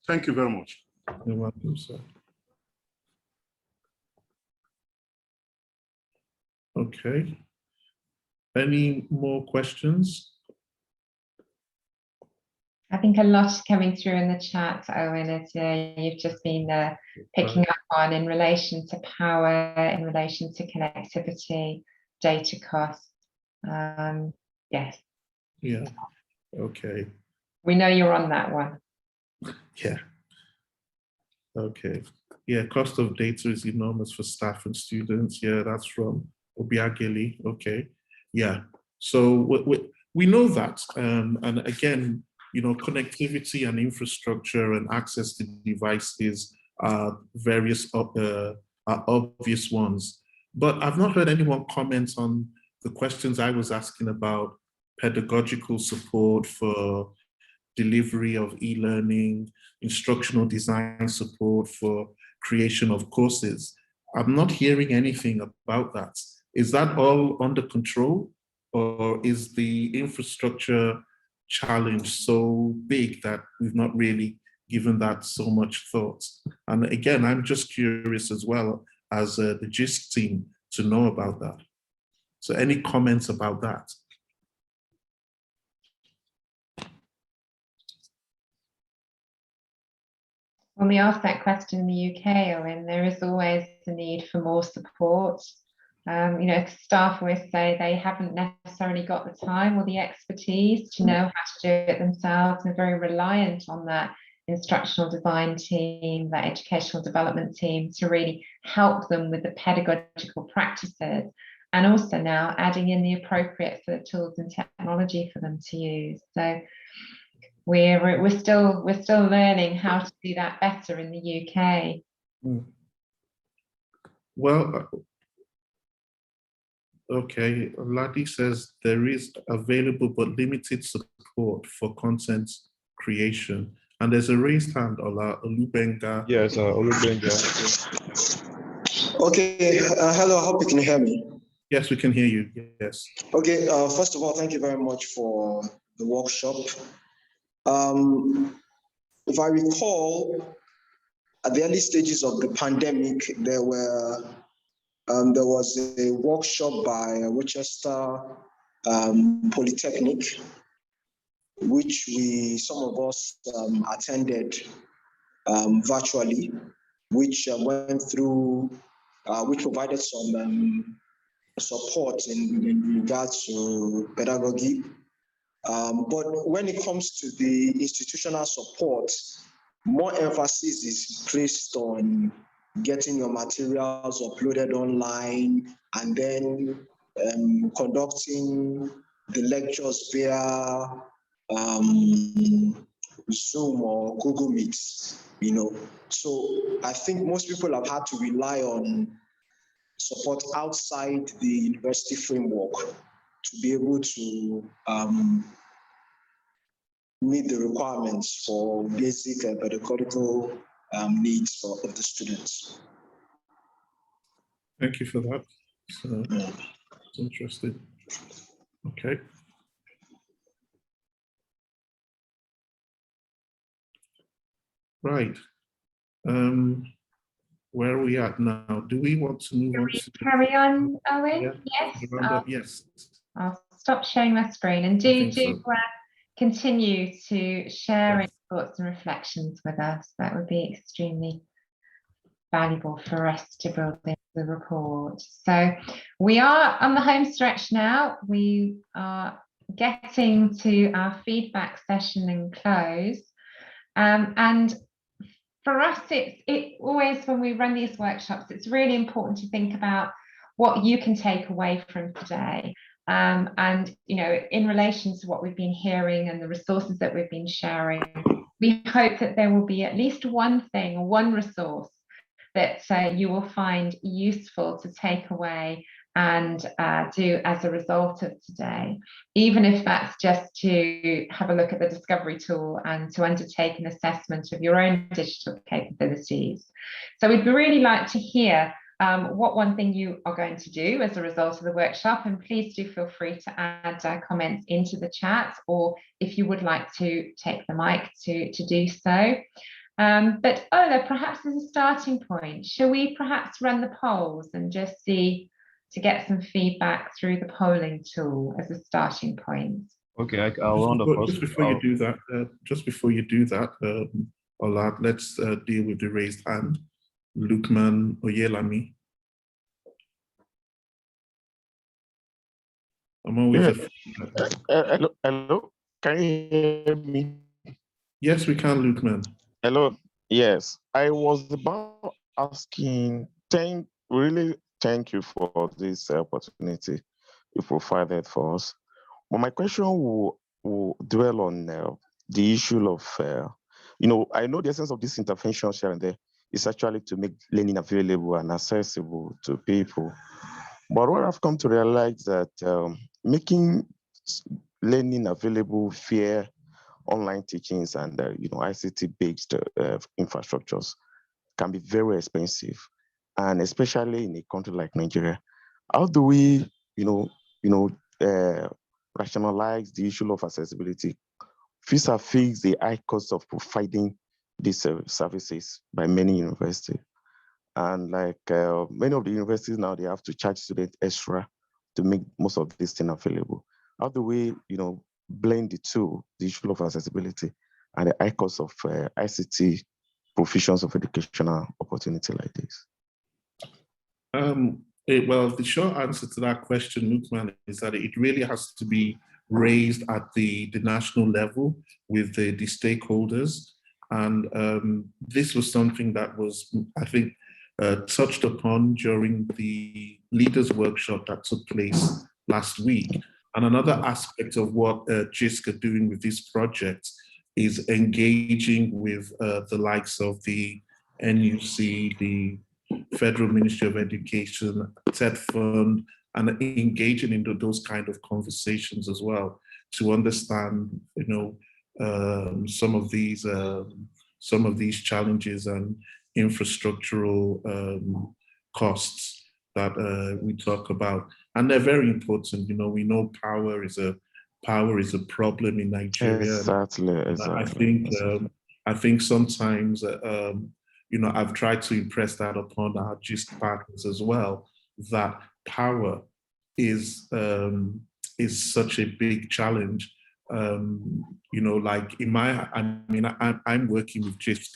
Thank you very much. You're welcome, sir. Okay. Any more questions? I think a lot is coming through in the chat, Owen, as you've just been picking up on in relation to power, in relation to connectivity, data costs. Yes. Yeah. Okay. We know you're on that one. Yeah. Okay. Yeah, cost of data is enormous for staff and students. Yeah, that's from Obiageli. Okay. Yeah. So we know that. And again, you know, connectivity and infrastructure and access to devices are various are obvious ones. But I've not heard anyone comment on the questions I was asking about pedagogical support for delivery of e-learning, instructional design support for creation of courses. I'm not hearing anything about that. Is that all under control, or is the infrastructure challenge so big that we've not really given that so much thought? And again, I'm just curious as well as the Jisc team to know about that. So any comments about that? When we ask that question in the UK, Owen, there is always the need for more support. You know, staff always say they haven't necessarily got the time or the expertise to know how to do it themselves. They're very reliant on that instructional design team, that educational development team to really help them with the pedagogical practices, and also now adding in the appropriate sort of tools and technology for them to use. So we're still learning how to do that better in the UK. Well, okay, Ladi says there is available but limited support for content creation. And there's a raised hand, Ola Olubenga. Yes, Olubenga. Okay, hello, I hope you can hear me. Yes, we can hear you, yes. Okay, first of all, thank you very much for the workshop. If I recall, at the early stages of the pandemic, there was a workshop by Rochester Polytechnic, which some of us attended virtually, which went through, which provided some support in regards to pedagogy. But when it comes to the institutional support, more emphasis is placed on getting your materials uploaded online and then conducting the lectures via Zoom or Google Meets, you know. So I think most people have had to rely on support outside the university framework to be able to meet the requirements for basic pedagogical needs of the students. Thank you for that. So, it's interesting. Okay. Right. Where are we at now? Do we want to move on to carry on, Owen? Yeah. Yes. Yes. I'll stop sharing my screen and do continue to share any thoughts and reflections with us. That would be extremely valuable for us to build into the report. So we are on the home stretch now. We are getting to our feedback session and close. And for us, it always, when we run these workshops, it's really important to think about what you can take away from today. And, you know, in relation to what we've been hearing and the resources that we've been sharing, we hope that there will be at least one thing or one resource that you will find useful to take away and do as a result of today, even if that's just to have a look at the discovery tool and to undertake an assessment of your own digital capabilities. So we'd really like to hear what one thing you are going to do as a result of the workshop, and please do feel free to add comments into the chat, or if you would like to take the mic to do so. But Ola, perhaps as a starting point, shall we perhaps run the polls and just see to get some feedback through the polling tool as a starting point? Okay, I'll run the first. Just before you do that, Ola, let's deal with the raised hand. Lukman Oyelami. I'm always hello, can you hear me? Yes, we can, Lukman. Hello, yes. I was about asking, really thank you for this opportunity you provided for us. But my question will dwell on the issue of, you know, I know the essence of this intervention here and there is actually to make learning available and accessible to people. But what I've come to realize that making learning available via online teachings and you know, ICT-based infrastructures can be very expensive, and especially in a country like Nigeria. How do we, rationalize the issue of accessibility vis-a-vis the high cost of providing these services by many universities? And like many of the universities now, they have to charge students extra to make most of these things available. How do we, blend the two, the issue of accessibility and the high cost of ICT provisions of educational opportunity like this? Well, the short answer to that question, Lukman, is that it really has to be raised at the national level with the stakeholders. And this was something that was, I think, touched upon during the leaders workshop that took place last week. And another aspect of what Jisc are doing with this project is engaging with the likes of the NUC, the Federal Ministry of Education, TED Fund, and engaging into those kind of conversations as well to understand, some of these challenges and infrastructural costs that we talk about, and they're very important. We know power is a problem in Nigeria. Exactly. I think sometimes I've tried to impress that upon our Jisc partners as well, that power is such a big challenge. Like I'm working with Jisc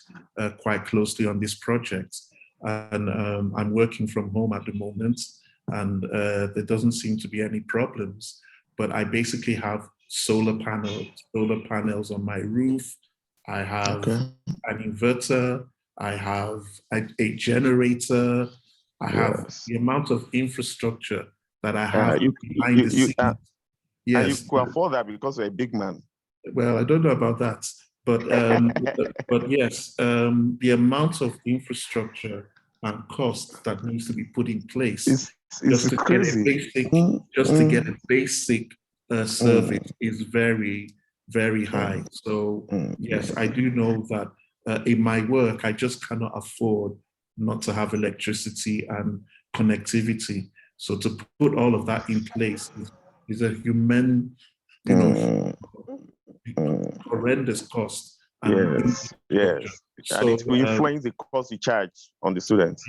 quite closely on this project, and I'm working from home at the moment, and there doesn't seem to be any problems. But I basically have solar panels on my roof. I have an inverter. I have a generator. I have the amount of infrastructure that I have behind the scenes. Yes, and you could afford that because you're a big man. Well, I don't know about that, but but yes, the amount of infrastructure and cost that needs to be put in place it's crazy. To get a basic service is very, very high. So yes, I do know that in my work, I just cannot afford not to have electricity and connectivity. So to put all of that in place is a horrendous cost. Yes. So, and it will influence the cost you charge on the students.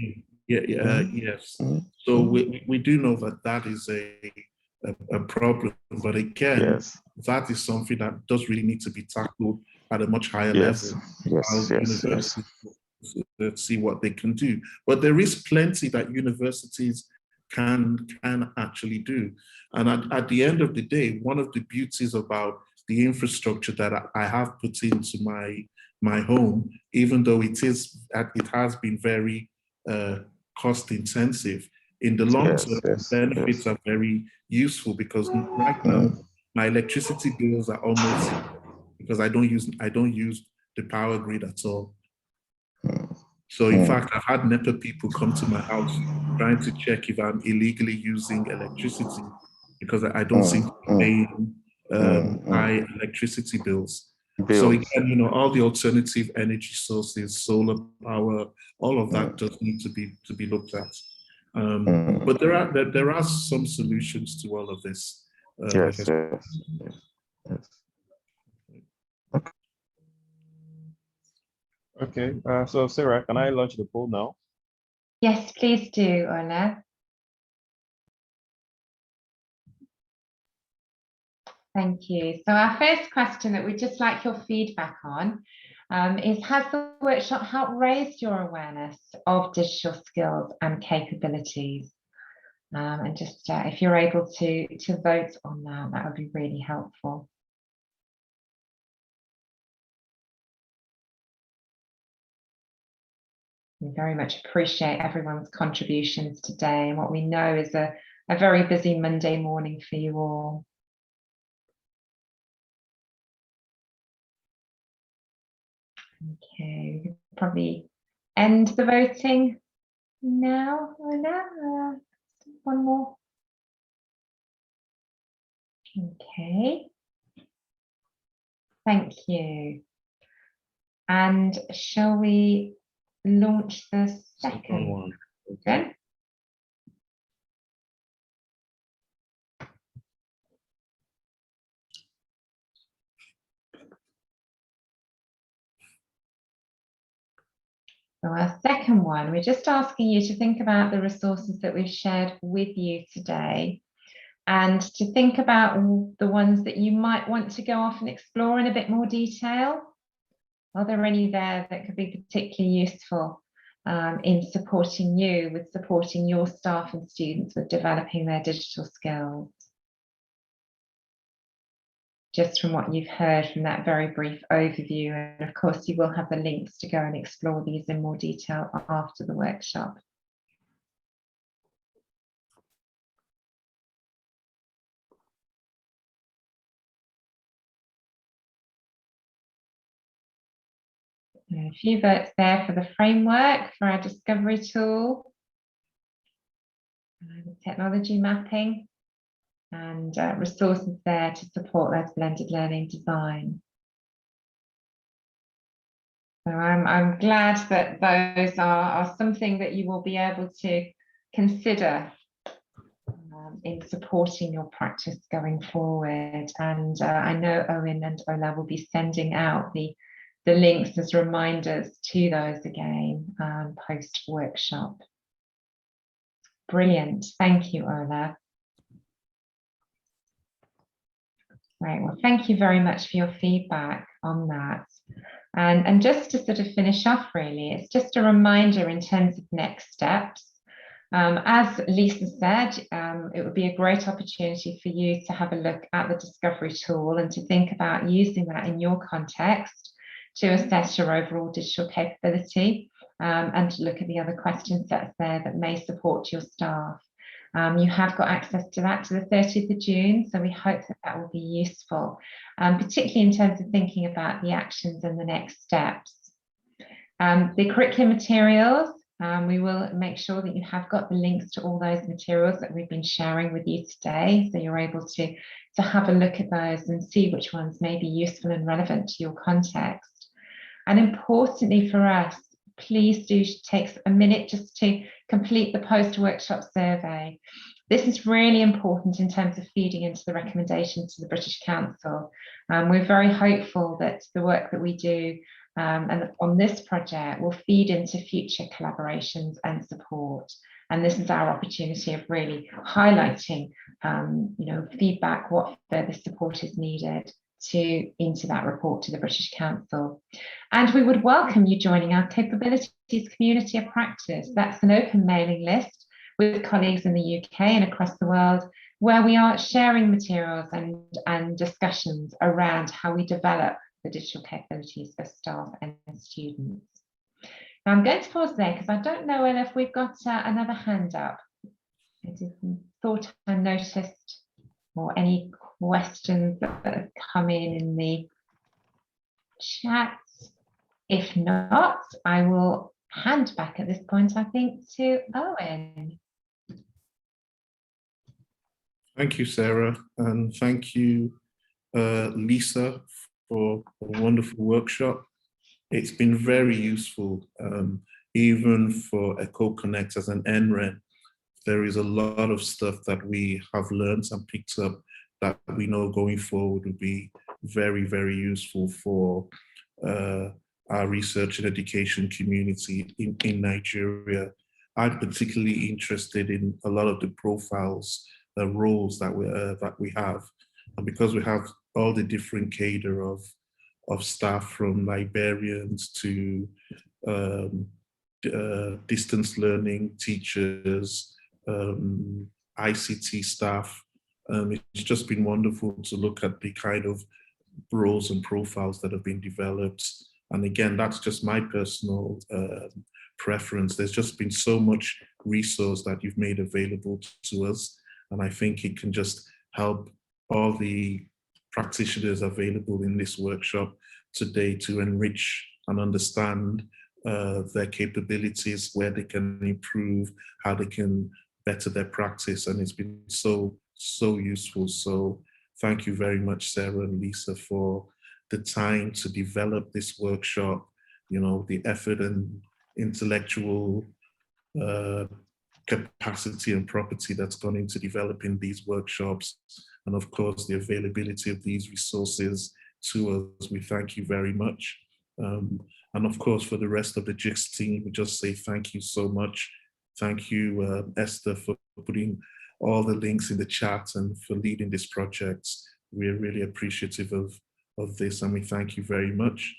Yes. So we do know that is a problem, but again, that is something that does really need to be tackled at a much higher level. Universities see what they can do, but there is plenty that universities can actually do. And at the end of the day, one of the beauties about the infrastructure that I have put into my home, even though it has been very cost intensive, In the long Yes, term, yes, benefits yes. are very useful because right now my electricity bills are almost zero because I don't use the power grid at all. So in fact, I've had NEPA people come to my house trying to check if I'm illegally using electricity because I don't seem to be paying high electricity bills. So again, you know, all the alternative energy sources, solar power, all of that does need to be looked at. But there are some solutions to all of this. Yes, yes, yes, yes. Okay, so Sarah, can I launch the poll now? Yes, please do, Ola. Thank you. So our first question that we'd just like your feedback on is, has the workshop helped raise your awareness of digital skills and capabilities? And just if you're able to vote on that, that would be really helpful. We very much appreciate everyone's contributions today and what we know is a very busy Monday morning for you all. Okay, we can probably end the voting now. One more. Okay. Thank you. And shall we launch the second one? Okay. So our second one, we're just asking you to think about the resources that we've shared with you today and to think about the ones that you might want to go off and explore in a bit more detail. Are there any there that could be particularly useful in supporting you, with supporting your staff and students with developing their digital skills? Just from what you've heard from that very brief overview, and of course you will have the links to go and explore these in more detail after the workshop. A few votes there for the framework for our discovery tool, the technology mapping, and resources there to support that blended learning design. So I'm glad that those are something that you will be able to consider in supporting your practice going forward. And I know Owen and Ola will be sending out the links as reminders to those again post-workshop. Brilliant. Thank you, Ola. Right, well, thank you very much for your feedback on that. And just to sort of finish off, really, it's just a reminder in terms of next steps. As Lisa said, it would be a great opportunity for you to have a look at the discovery tool and to think about using that in your context to assess your overall digital capability and to look at the other question sets there that may support your staff. You have got access to that to the 30th of June, so we hope that that will be useful, particularly in terms of thinking about the actions and the next steps. The curriculum materials, we will make sure that you have got the links to all those materials that we've been sharing with you today, so you're able to have a look at those and see which ones may be useful and relevant to your context. And importantly for us, please do take a minute just to complete the post-workshop survey. This is really important in terms of feeding into the recommendations to the British Council. We're very hopeful that the work that we do and on this project will feed into future collaborations and support. And this is our opportunity of really highlighting, feedback, what further support is needed into that report to the British Council. And we would welcome you joining our capabilities community of practice. That's an open mailing list with colleagues in the UK and across the world, where we are sharing materials and discussions around how we develop the digital capabilities of staff and students. Now I'm going to pause there because I don't know if we've got another hand up. I just thought I noticed, or any questions that have come in the chat. If not, I will hand back at this point, I think, to Owen. Thank you, Sarah, and thank you, Lisa, for a wonderful workshop. It's been very useful, even for Eko-Konnect as an NREN. There is a lot of stuff that we have learned and picked up that we know going forward would be very, very useful for our research and education community in Nigeria. I'm particularly interested in a lot of the profiles, roles that we have, and because we have all the different cadre of staff, from librarians to distance learning teachers, ICT staff. It's just been wonderful to look at the kind of roles and profiles that have been developed. And again, that's just my personal preference. There's just been so much resource that you've made available to us. And I think it can just help all the practitioners available in this workshop today to enrich and understand their capabilities, where they can improve, how they can better their practice. And it's been so useful. So thank you very much, Sarah and Lisa, for the time to develop this workshop, you know, the effort and intellectual capacity and property that's gone into developing these workshops, and of course the availability of these resources to us. We thank you very much. And of course, for the rest of the Jisc team, we just say thank you so much. Thank you, Esther, for putting all the links in the chat and for leading this project. We're really appreciative of this, and we thank you very much.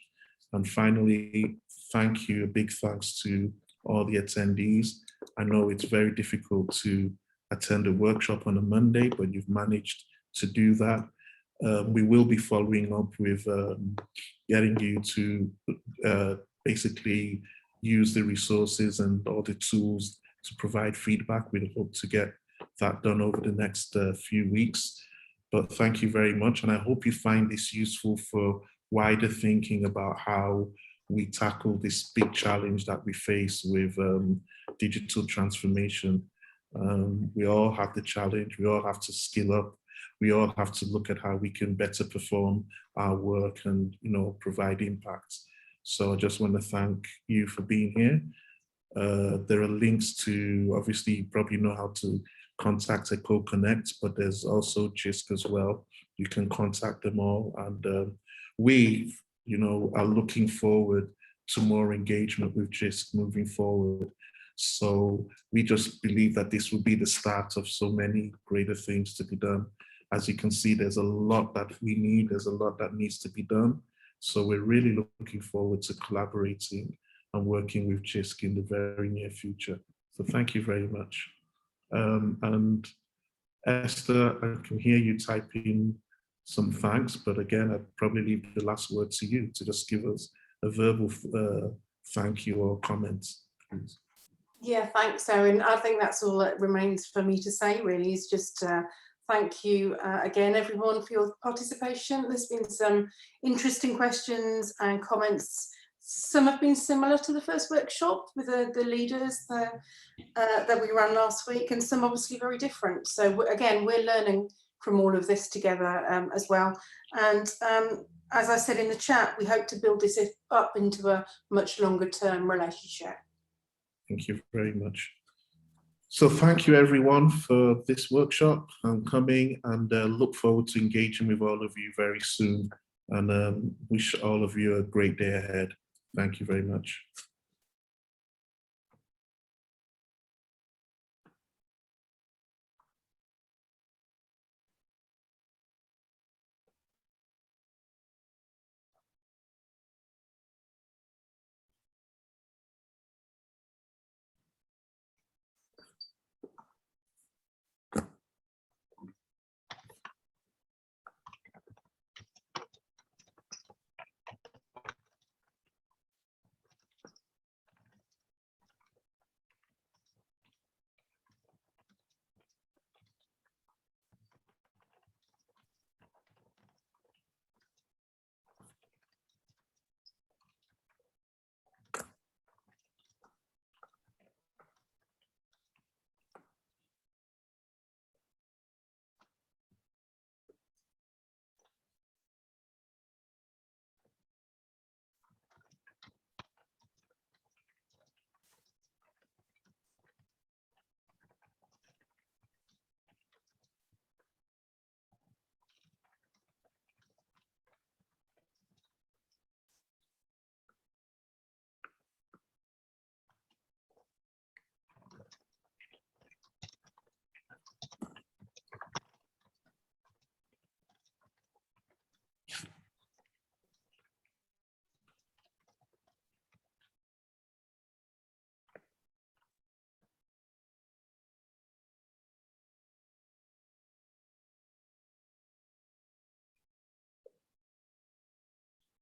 And finally, thank you, a big thanks to all the attendees. I know it's very difficult to attend a workshop on a Monday, but you've managed to do that. We will be following up with getting you to basically use the resources and all the tools to provide feedback. We hope to get that done over the next few weeks. But thank you very much, and I hope you find this useful for wider thinking about how we tackle this big challenge that we face with digital transformation. We all have the challenge, we all have to skill up, we all have to look at how we can better perform our work and, you know, provide impact. So I just want to thank you for being here. There are links to, obviously you probably know how to contact Eko-Konnect, but there's also Jisc as well. You can contact them all, and we, you know, are looking forward to more engagement with Jisc moving forward. So we just believe that this will be the start of so many greater things to be done. As you can see, there's a lot that we need, there's a lot that needs to be done. So we're really looking forward to collaborating and working with Jisc in the very near future. So thank you very much. And Esther, I can hear you typing some thanks, but again, I'd probably leave the last word to you to just give us a verbal thank you or comments, please. Yeah, thanks, Owen. I think that's all that remains for me to say, really, is just thank you again, everyone, for your participation. There's been some interesting questions and comments. Some have been similar to the first workshop with the leaders that we ran last week, and some obviously very different. So again, we're learning from all of this together as well. And as I said in the chat, we hope to build this up into a much longer term relationship. Thank you very much. So thank you everyone for this workshop and coming, and look forward to engaging with all of you very soon, and wish all of you a great day ahead. Thank you very much.